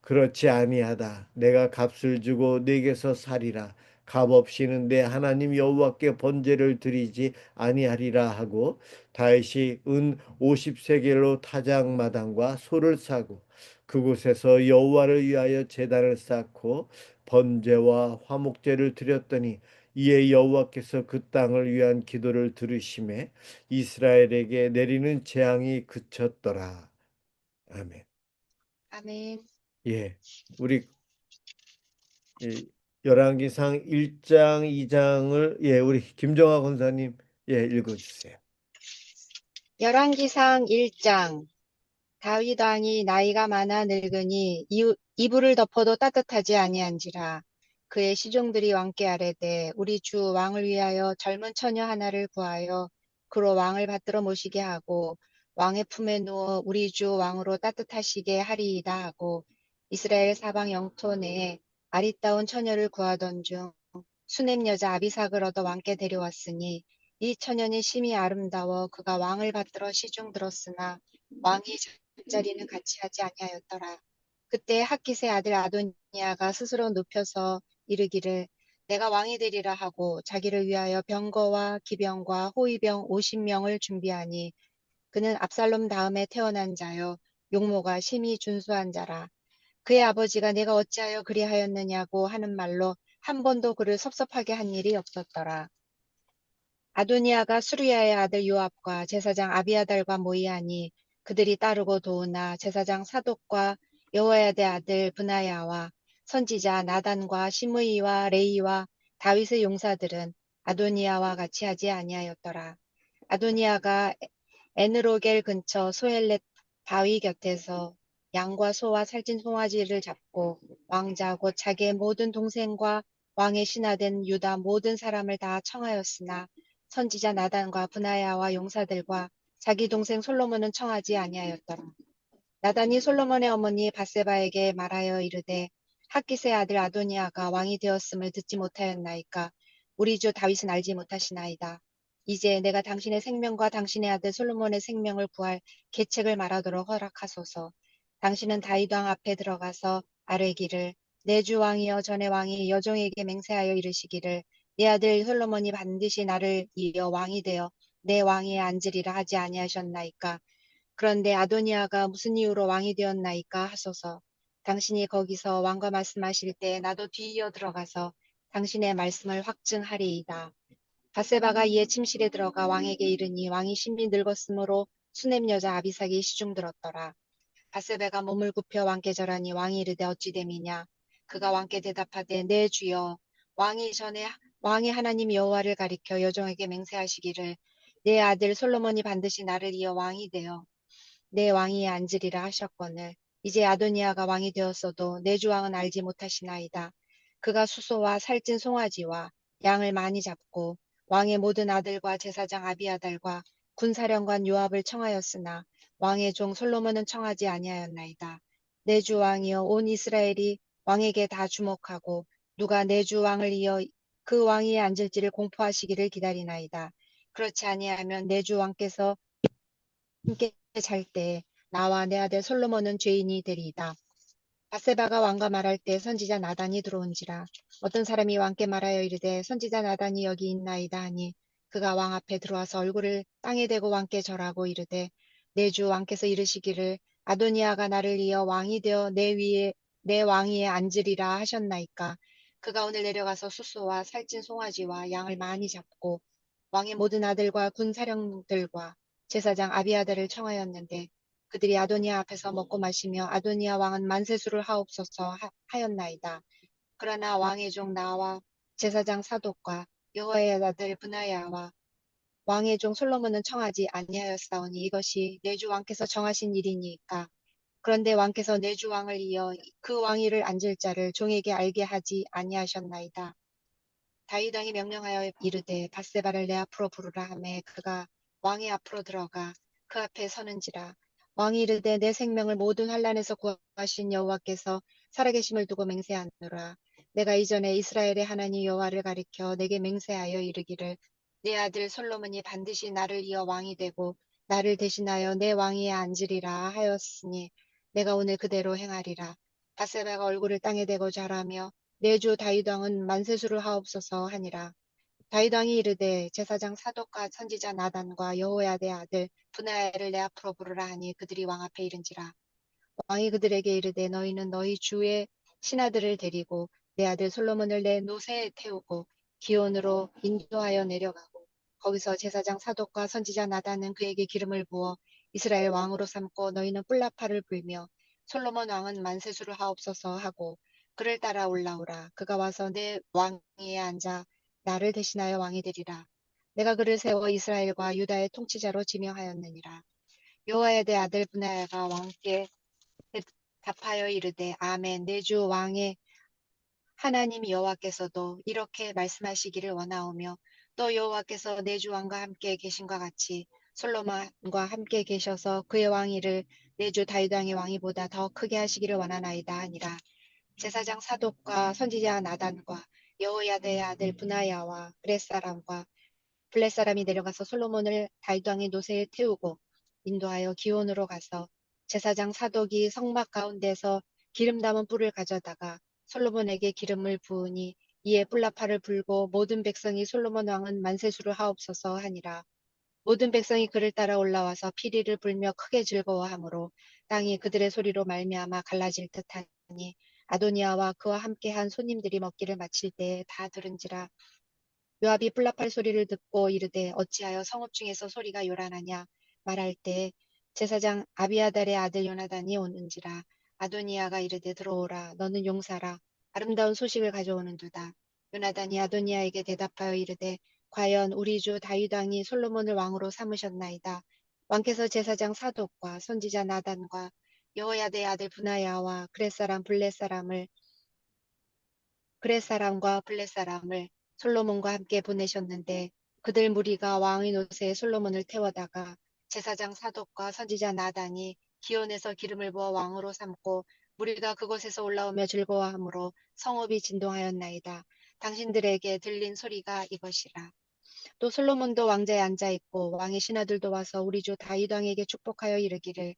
그렇지 아니하다. 내가 값을 주고 내게서 살이라. 값 없이는 내 하나님 여호와께 번제를 드리지 아니하리라 하고 다윗이 은 50세겔로 타작마당과 소를 사고 그곳에서 여호와를 위하여 제단을 쌓고 번제와 화목제를 드렸더니 이에 여호와께서 그 땅을 위한 기도를 들으심에 이스라엘에게 내리는 재앙이 그쳤더라. 아멘. 아멘. 예. 우리 이 열왕기상 1장, 2장을 우리 김정아 권사님 읽어 주세요. 열왕기상 1장. 다윗 왕이 나이가 많아 늙으니 이불을 덮어도 따뜻하지 아니한지라. 그의 시종들이 왕께 아뢰되 우리 주 왕을 위하여 젊은 처녀 하나를 구하여 그로 왕을 받들어 모시게 하고 왕의 품에 누워 우리 주 왕으로 따뜻하시게 하리이다 하고 이스라엘 사방 영토 내에 아리따운 처녀를 구하던 중 수넴 여자 아비삭을 얻어 왕께 데려왔으니 이 처녀는 심히 아름다워 그가 왕을 받들어 시중 들었으나 왕이 잠자리는 같이 하지 아니하였더라. 그때 핫깃의 아들 아도니아가 스스로 눕혀서 이르기를 내가 왕이 되리라 하고 자기를 위하여 병거와 기병과 호위병 50명을 준비하니 그는 압살롬 다음에 태어난 자요 용모가 심히 준수한 자라. 그의 아버지가 내가 어찌하여 그리하였느냐고 하는 말로 한 번도 그를 섭섭하게 한 일이 없었더라. 아도니아가 수르야의 아들 요압과 제사장 아비아달과 모이하니 그들이 따르고 도우나 제사장 사독과 여호야의 아들 브나야와 선지자 나단과 시므이와 레이와 다윗의 용사들은 아도니아와 같이 하지 아니하였더라. 아도니아가 에느로겔 근처 소헬렛 바위 곁에서 양과 소와 살찐 송아지를 잡고 왕자 곧 자기의 모든 동생과 왕의 신하된 유다 모든 사람을 다 청하였으나 선지자 나단과 브나야와 용사들과 자기 동생 솔로몬은 청하지 아니하였더라. 나단이 솔로몬의 어머니 바세바에게 말하여 이르되 핫깃의 아들 아도니아가 왕이 되었음을 듣지 못하였나이까 우리 주 다윗은 알지 못하시나이다. 이제 내가 당신의 생명과 당신의 아들 솔로몬의 생명을 구할 계책을 말하도록 허락하소서. 당신은 다윗 왕 앞에 들어가서 아뢰기를 내 주 왕이여 전의 왕이 여종에게 맹세하여 이르시기를 내 아들 솔로몬이 반드시 나를 이어 왕이 되어 내 왕위에 앉으리라 하지 아니하셨나이까. 그런데 아도니아가 무슨 이유로 왕이 되었나이까 하소서. 당신이 거기서 왕과 말씀하실 때 나도 뒤이어 들어가서 당신의 말씀을 확증하리이다. 바세바가 이에 침실에 들어가 왕에게 이르니 왕이 심히 늙었으므로 수넴 여자 아비삭이 시중들었더라. 바세바가 몸을 굽혀 왕께 절하니 왕이 이르되 어찌 됨이냐. 그가 왕께 대답하되 내 주여 왕이 전에 왕이 하나님 여호와를 가리켜 여종에게 맹세하시기를 내 아들 솔로몬이 반드시 나를 이어 왕이 되어 내 왕위에 앉으리라 하셨거늘 이제 아도니아가 왕이 되었어도 내 주 왕은 알지 못하시나이다. 그가 수소와 살찐 송아지와 양을 많이 잡고 왕의 모든 아들과 제사장 아비아달과 군사령관 요압을 청하였으나 왕의 종 솔로몬은 청하지 아니하였나이다. 내 주 왕이여 온 이스라엘이 왕에게 다 주목하고 누가 내 주 왕을 이어 그 왕위에 앉을지를 공포하시기를 기다리나이다. 그렇지 아니하면 내 주 왕께서 함께 잘 때 나와 내 아들 솔로몬은 죄인이 되리이다. 바세바가 왕과 말할 때 선지자 나단이 들어온지라 어떤 사람이 왕께 말하여 이르되 선지자 나단이 여기 있나이다 하니 그가 왕 앞에 들어와서 얼굴을 땅에 대고 왕께 절하고 이르되 내 주 왕께서 이르시기를 아도니아가 나를 이어 왕이 되어 내 왕위에 앉으리라 하셨나이까. 그가 오늘 내려가서 수소와 살찐 송아지와 양을 많이 잡고 왕의 모든 아들과 군사령들과 제사장 아비아달을 청하였는데 그들이 아도니아 앞에서 먹고 마시며 아도니아 왕은 만세수를 하옵소서 하였나이다. 그러나 왕의 종 나와 제사장 사독과 여호와의 아들 브나야와 왕의 종 솔로몬은 청하지 아니하였사오니 이것이 내 주 왕께서 정하신 일이니까. 그런데 왕께서 내 주 왕을 이어 그 왕위를 앉을 자를 종에게 알게 하지 아니하셨나이다. 다윗 왕이 명령하여 이르되 바세바를 내 앞으로 부르라 하매 그가 왕의 앞으로 들어가 그 앞에 서는지라. 왕이 이르되 내 생명을 모든 환난에서 구하신 여호와께서 살아계심을 두고 맹세하노라. 내가 이전에 이스라엘의 하나님 여호와를 가리켜 내게 맹세하여 이르기를 내 아들 솔로몬이 반드시 나를 이어 왕이 되고 나를 대신하여 내 왕위에 앉으리라 하였으니 내가 오늘 그대로 행하리라. 바세바가 얼굴을 땅에 대고 절하며 내 주 다윗 왕은 만세수를 하옵소서 하니라. 다윗 왕이 이르되 제사장 사독과 선지자 나단과 여호야의 아들 브나야를 내 앞으로 부르라 하니 그들이 왕 앞에 이른지라. 왕이 그들에게 이르되 너희는 너희 주의 신하들을 데리고 내 아들 솔로몬을 내 노새에 태우고 기온으로 인도하여 내려가고 거기서 제사장 사독과 선지자 나단은 그에게 기름을 부어 이스라엘 왕으로 삼고 너희는 뿔라파를 불며 솔로몬 왕은 만세수를 하옵소서 하고 그를 따라 올라오라. 그가 와서 내 왕위에 앉아 나를 대신하여 왕이 되리라. 내가 그를 세워 이스라엘과 유다의 통치자로 지명하였느니라. 여호와의 내 아들 브나야가 왕께 답하여 이르되 아멘. 내 주 왕의 하나님 여호와께서도 이렇게 말씀하시기를 원하오며 또 여호와께서 내 주 왕과 함께 계신과 같이 솔로몬과 함께 계셔서 그의 왕위를 내 주 다윗 왕의 왕위보다 더 크게 하시기를 원하나이다 하니라. 제사장 사독과 선지자 나단과 여호야다의 아들 브나야와 그렛 사람과 블렛 사람이 내려가서 솔로몬을 다윗 왕의 노새에 태우고 인도하여 기온으로 가서 제사장 사독이 성막 가운데서 기름 담은 뿔을 가져다가 솔로몬에게 기름을 부으니 이에 뿔나파를 불고 모든 백성이 솔로몬 왕은 만세수를 하옵소서 하니라. 모든 백성이 그를 따라 올라와서 피리를 불며 크게 즐거워하므로 땅이 그들의 소리로 말미암아 갈라질 듯하니 아도니아와 그와 함께한 손님들이 먹기를 마칠 때에 다 들은지라. 요압이 뿔라팔 소리를 듣고 이르되 어찌하여 성읍 중에서 소리가 요란하냐 말할 때 제사장 아비아달의 아들 요나단이 오는지라. 아도니아가 이르되 들어오라 너는 용사라 아름다운 소식을 가져오는도다. 요나단이 아도니아에게 대답하여 이르되 과연 우리 주 다윗 왕이 솔로몬을 왕으로 삼으셨나이다. 왕께서 제사장 사독과 선지자 나단과 여호야다의 아들 브나야와 그렛 사람과 블렛 사람을 솔로몬과 함께 보내셨는데 그들 무리가 왕의 노새에 솔로몬을 태워다가 제사장 사독과 선지자 나단이 기온에서 기름을 부어 왕으로 삼고 무리가 그곳에서 올라오며 즐거워하므로 성읍이 진동하였나이다. 당신들에게 들린 소리가 이것이라. 또 솔로몬도 왕자에 앉아 있고 왕의 신하들도 와서 우리 주 다윗 왕에게 축복하여 이르기를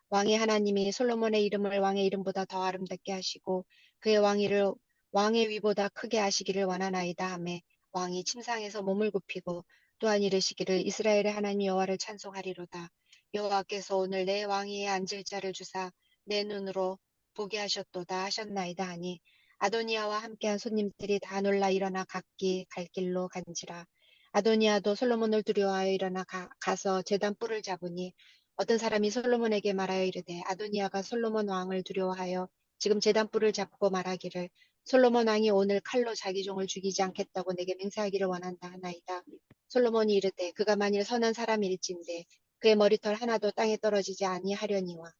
왕의 하나님이 솔로몬의 이름을 왕의 이름보다 더 아름답게 하시고 그의 왕위를 왕의 위보다 크게 하시기를 원하나이다 하매 왕이 침상에서 몸을 굽히고 또한 이르시기를 이스라엘의 하나님 여호와를 찬송하리로다. 여호와께서 오늘 내 왕위에 앉을 자를 주사 내 눈으로 보게 하셨도다 하셨나이다 하니 아도니아와 함께한 손님들이 다 놀라 일어나 각기 갈 길로 간지라. 아도니아도 솔로몬을 두려워하여 일어나 가서 제단 뿔을 잡으니 어떤 사람이 솔로몬에게 말하여 이르되 아도니아가 솔로몬 왕을 두려워하여 지금 제단 뿔을 잡고 말하기를 솔로몬 왕이 오늘 칼로 자기 종을 죽이지 않겠다고 내게 맹세하기를 원한다 하나이다. 솔로몬이 이르되 그가 만일 선한 사람일진데 그의 머리털 하나도 땅에 떨어지지 아니하려니와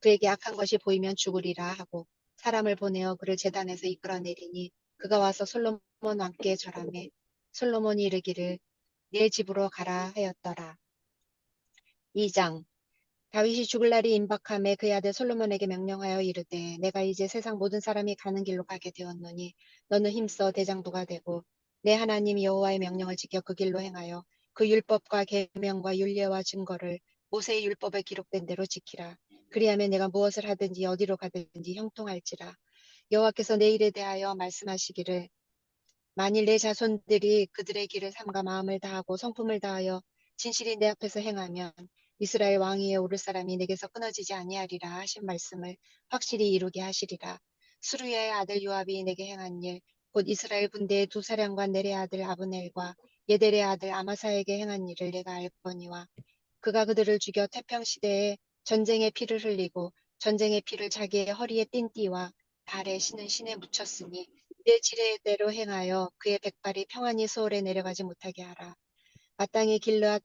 그에게 악한 것이 보이면 죽으리라 하고 사람을 보내어 그를 제단에서 이끌어내리니 그가 와서 솔로몬 왕께 절하매 솔로몬이 이르기를 네 집으로 가라 하였더라. 2장 다윗이 죽을 날이 임박함에 그의 아들 솔로몬에게 명령하여 이르되 내가 이제 세상 모든 사람이 가는 길로 가게 되었노니 너는 힘써 대장부가 되고 내 하나님 여호와의 명령을 지켜 그 길로 행하여 그 율법과 계명과 율례와 증거를 모세의 율법에 기록된 대로 지키라. 그리하면 내가 무엇을 하든지 어디로 가든지 형통할지라. 여호와께서 내 일에 대하여 말씀하시기를 만일 내 자손들이 그들의 길을 삼가 마음을 다하고 성품을 다하여 진실이 내 앞에서 행하면 이스라엘 왕위에 오를 사람이 내게서 끊어지지 아니하리라 하신 말씀을 확실히 이루게 하시리라. 수루야의 아들 요압이 내게 행한 일, 곧 이스라엘 군대의 두 사령관 넬의 아들 아브넬과 예델의 아들 아마사에게 행한 일을 내가 알거니와 그가 그들을 죽여 태평 시대에 전쟁의 피를 흘리고 전쟁의 피를 자기의 허리에 띤 띠와 발에 신은 신에 묻혔으니 내 지례대로 행하여 그의 백발이 평안히 소홀에 내려가지 못하게 하라. 마땅히 길르앗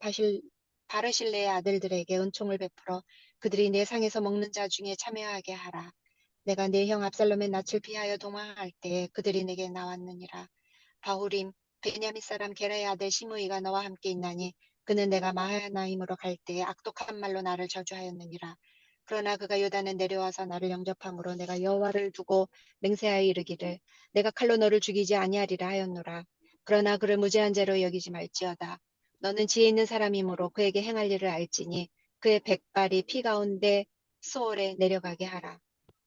바르실레의 아들들에게 은총을 베풀어 그들이 내 상에서 먹는 자 중에 참여하게 하라. 내가 내 형 압살롬의 낯을 피하여 도망할 때에 그들이 내게 나왔느니라. 바후림 베냐민 사람 게라의 아들 시므이가 너와 함께 있나니 그는 내가 마하나임으로 갈 때에 악독한 말로 나를 저주하였느니라. 그러나 그가 요단에 내려와서 나를 영접함으로 내가 여호와를 두고 맹세하여 이르기를 내가 칼로 너를 죽이지 아니하리라 하였노라. 그러나 그를 무죄한 죄로 여기지 말지어다. 너는 지혜 있는 사람이므로 그에게 행할 일을 알지니 그의 백발이 피 가운데 수월에 내려가게 하라.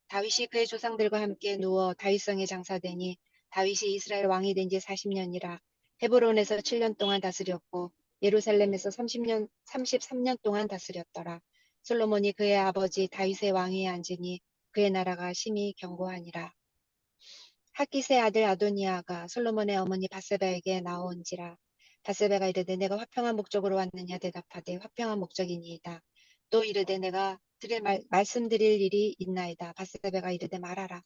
다윗이 그의 조상들과 함께 누워 다윗성에 장사되니 다윗이 이스라엘 왕이 된 지 40년이라 헤브론에서 7년 동안 다스렸고 예루살렘에서 33년 동안 다스렸더라. 솔로몬이 그의 아버지 다윗의 왕위에 앉으니 그의 나라가 심히 견고하니라. 하깃의 아들 아도니아가 솔로몬의 어머니 바세바에게 나온지라. 바세바가 이르되 내가 화평한 목적으로 왔느냐 대답하되 화평한 목적이니이다. 또 이르되 내가 말씀드릴 일이 있나이다. 바세바가 이르되 말하라.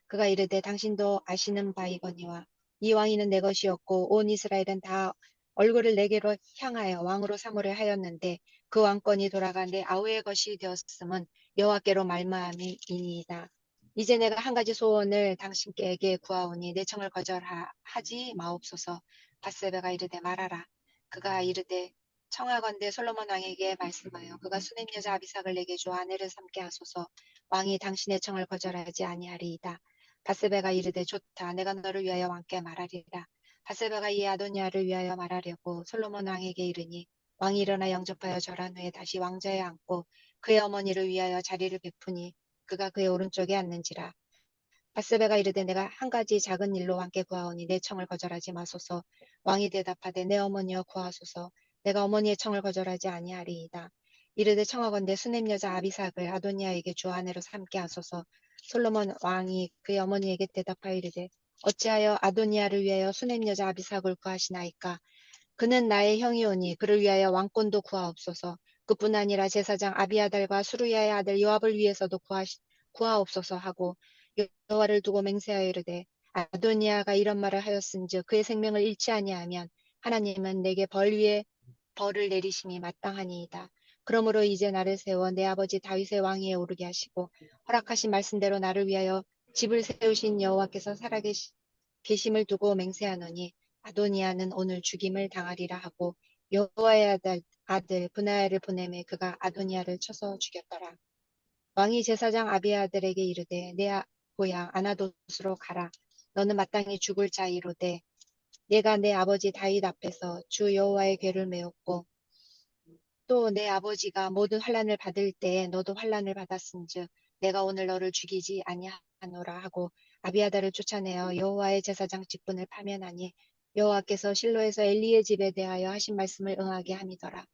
그가 이르되 당신도 아시는 바이거니와 이 왕위는 내 것이었고 온 이스라엘은 다 얼굴을 내게로 향하여 왕으로 삼으려 하였는데 그 왕권이 돌아가 내 아우의 것이 되었음은 여호와께로 말미암이니이다. 이제 내가 한 가지 소원을 당신께게 구하오니 내 청을 거절하지 마옵소서. 바세바가 이르되 말하라. 그가 이르되 청하건대 솔로몬 왕에게 말씀하여 그가 수냄 여자 아비삭을 내게 줘 아내를 삼게 하소서. 왕이 당신의 청을 거절하지 아니하리이다. 바세바가 이르되 좋다. 내가 너를 위하여 왕께 말하리라. 바세바가 이 아도니아를 위하여 말하려고 솔로몬 왕에게 이르니 왕이 일어나 영접하여 절한 후에 다시 왕좌에 앉고 그의 어머니를 위하여 자리를 베푸니 그가 그의 오른쪽에 앉는지라. 바세바가 이르되 내가 한 가지 작은 일로 왕께 구하오니 내 청을 거절하지 마소서. 왕이 대답하되 내 어머니여 구하소서. 내가 어머니의 청을 거절하지 아니하리이다. 이르되 청하건대 수냄 여자 아비삭을 아도니아에게 주 아내로 삼게 하소서. 솔로몬 왕이 그의 어머니에게 대답하여 이르되 어찌하여 아도니아를 위하여 수냄 여자 아비삭을 구하시나이까. 그는 나의 형이오니 그를 위하여 왕권도 구하옵소서. 그뿐 아니라 제사장 아비아달과 수루야의 아들 요압을 위해서도 구하옵소서 하고 여호와를 두고 맹세하여 이르되 아도니아가 이런 말을 하였은즉 그의 생명을 잃지 아니하면 하나님은 내게 벌 위에 벌을 내리심이 마땅하니이다. 그러므로 이제 나를 세워 내 아버지 다윗의 왕위에 오르게 하시고 허락하신 말씀대로 나를 위하여 집을 세우신 여호와께서 살아계심을 두고 맹세하노니 아도니아는 오늘 죽임을 당하리라 하고 여호와의 아들 브나야를 보내매 그가 아도니아를 쳐서 죽였더라. 왕이 제사장 아비아들에게 이르되 내 고향 아나돗으로 가라. 너는 마땅히 죽을 자이로되 내가 내 아버지 다윗 앞에서 주 여호와의 궤를 메웠고 또 내 아버지가 모든 환난을 받을 때에 너도 환난을 받았은즉 내가 오늘 너를 죽이지 아니하노라 하고 아비아달을 쫓아내어 여호와의 제사장 직분을 파면하니 여호와께서 실로에서 엘리의 집에 대하여 하신 말씀을 응하게 함이더라.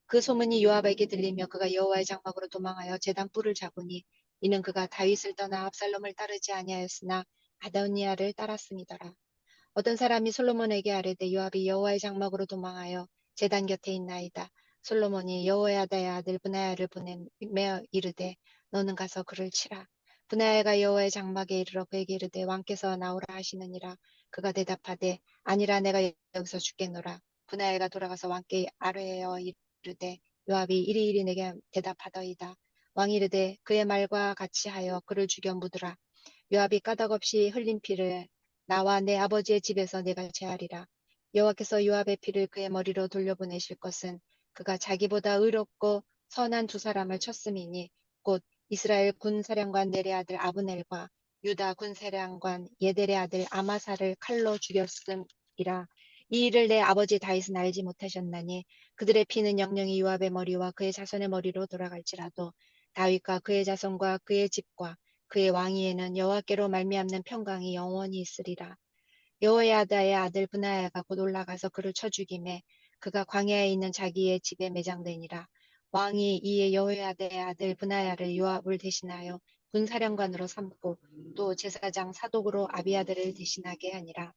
그 소문이 요압에게 들리며 그가 여호와의 장막으로 도망하여 제단 뿔을 잡으니 이는 그가 다윗을 떠나 압살롬을 따르지 아니하였으나 아도니아를 따랐음이더라. 어떤 사람이 솔로몬에게 아뢰되 요압이 여호와의 장막으로 도망하여 제단 곁에 있나이다. 솔로몬이 여호야다의 아들 브나야를 보내며 이르되 너는 가서 그를 치라. 분하야가 여호와의 장막에 이르러 그에게 이르되 왕께서 나오라 하시느니라. 그가 대답하되 아니라 내가 여기서 죽겠노라. 분하야가 돌아가서 왕께 아뢰어 이르되 요압이 이리이리 내게 대답하더이다. 왕이 이르되 그의 말과 같이 하여 그를 죽여 묻으라. 요압이 까닭없이 흘린 피를 나와 내 아버지의 집에서 내가 제하리라. 여호와께서 요압의 피를 그의 머리로 돌려보내실 것은 그가 자기보다 의롭고 선한 두 사람을 쳤음이니 곧 이스라엘 군사령관 넬의 아들 아브넬과 유다 군사령관 예델의 아들 아마사를 칼로 죽였음이라. 이 일을 내 아버지 다윗은 알지 못하셨나니 그들의 피는 영영이 요압의 머리와 그의 자손의 머리로 돌아갈지라도 다윗과 그의 자손과 그의 집과 그의 왕위에는 여호와께로 말미암는 평강이 영원히 있으리라. 여호야다의 아들 브나야가 곧 올라가서 그를 쳐 죽이매 그가 광야에 있는 자기의 집에 매장되니라. 왕이 이에 여호야다의 아들 브나야를 요압을 대신하여 군사령관으로 삼고 또 제사장 사독으로 아비아들을 대신하게 하니라.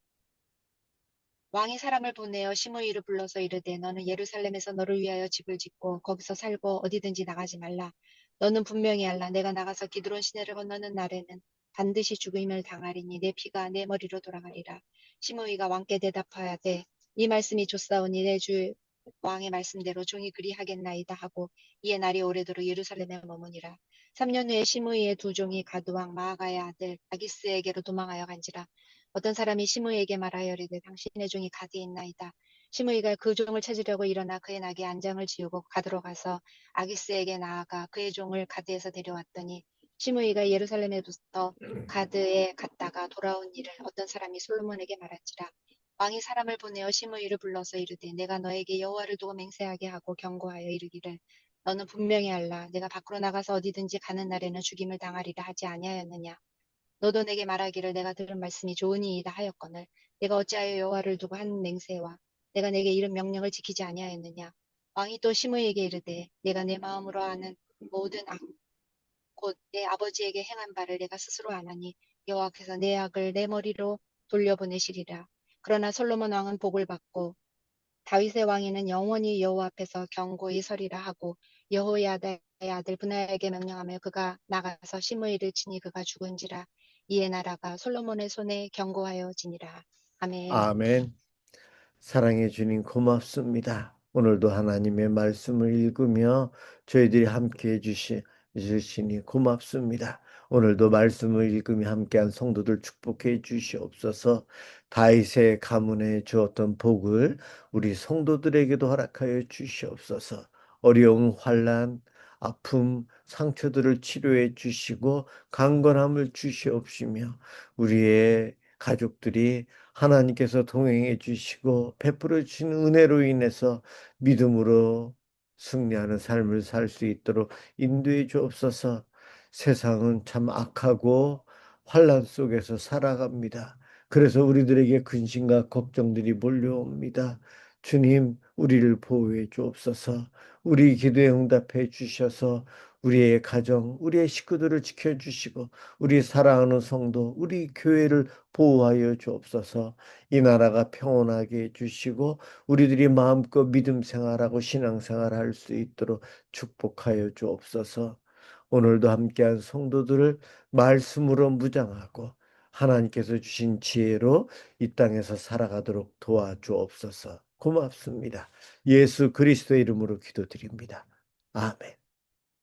왕이 사람을 보내어 시므이를 불러서 이르되 너는 예루살렘에서 너를 위하여 집을 짓고 거기서 살고 어디든지 나가지 말라. 너는 분명히 알라. 내가 나가서 기드론 시내를 건너는 날에는 반드시 죽임을 당하리니 내 피가 내 머리로 돌아가리라. 시므이가 왕께 대답하되 이 말씀이 좋사오니 내 주 왕의 말씀대로 종이 그리하겠나이다 하고 이에 날이 오래도록 예루살렘에 머무니라. 3년 후에 시므이의 두 종이 가드왕 마아가의 아들 아기스에게로 도망하여 간지라. 어떤 사람이 시므이에게 말하여 이르되 당신의 종이 가드에 있나이다. 시므이가 그 종을 찾으려고 일어나 그의 낙에 안장을 지우고 가드로 가서 아기스에게 나아가 그의 종을 가드에서 데려왔더니 시므이가 예루살렘에부터 가드에 갔다가 돌아온 일을 어떤 사람이 솔로몬에게 말한지라. 왕이 사람을 보내어 시므이를 불러서 이르되 내가 너에게 여호와를 두고 맹세하게 하고 경고하여 이르기를 너는 분명히 알라. 내가 밖으로 나가서 어디든지 가는 날에는 죽임을 당하리라 하지 아니하였느냐. 너도 내게 말하기를 내가 들은 말씀이 좋으니이다 하였거늘 내가 어찌하여 여호와를 두고 한 맹세와 내가 내게 이른 명령을 지키지 아니하였느냐. 왕이 또 시므이에게 이르되 내가 내 마음으로 하는 모든 악 곧 내 아버지에게 행한 바를 내가 스스로 아나니 여호와께서 내 악을 내 머리로 돌려보내시리라. 그러나 솔로몬 왕은 복을 받고 다윗의 왕위는 영원히 여호와 앞에서 경고히 서리라 하고 여호야다의 아들 브나야에게 명령하며 그가 나가서 시므이를 치니 그가 죽은지라. 이에 나라가 솔로몬의 손에 경고하여지니라. 아멘. 아멘. 사랑해 주님 고맙습니다. 오늘도 하나님의 말씀을 읽으며 저희들이 함께 주시니 고맙습니다. 오늘도 말씀을 읽으며 함께한 성도들 축복해 주시옵소서. 다윗의 가문에 주었던 복을 우리 성도들에게도 허락하여 주시옵소서. 어려운 환난, 아픔, 상처들을 치료해 주시고 강건함을 주시옵시며 우리의 가족들이 하나님께서 동행해 주시고 베풀어 주신 은혜로 인해서 믿음으로 승리하는 삶을 살 수 있도록 인도해 주옵소서. 세상은 참 악하고 환란 속에서 살아갑니다. 그래서 우리들에게 근심과 걱정들이 몰려옵니다. 주님, 우리를 보호해 주옵소서. 우리 기도에 응답해 주셔서 우리의 가정, 우리의 식구들을 지켜주시고 우리 사랑하는 성도, 우리 교회를 보호하여 주옵소서. 이 나라가 평온하게 해주시고 우리들이 마음껏 믿음 생활하고 신앙 생활할 수 있도록 축복하여 주옵소서. 오늘도 함께한 성도들을 말씀으로 무장하고 하나님께서 주신 지혜로 이 땅에서 살아가도록 도와주옵소서. 고맙습니다. 예수 그리스도의 이름으로 기도드립니다. 아멘.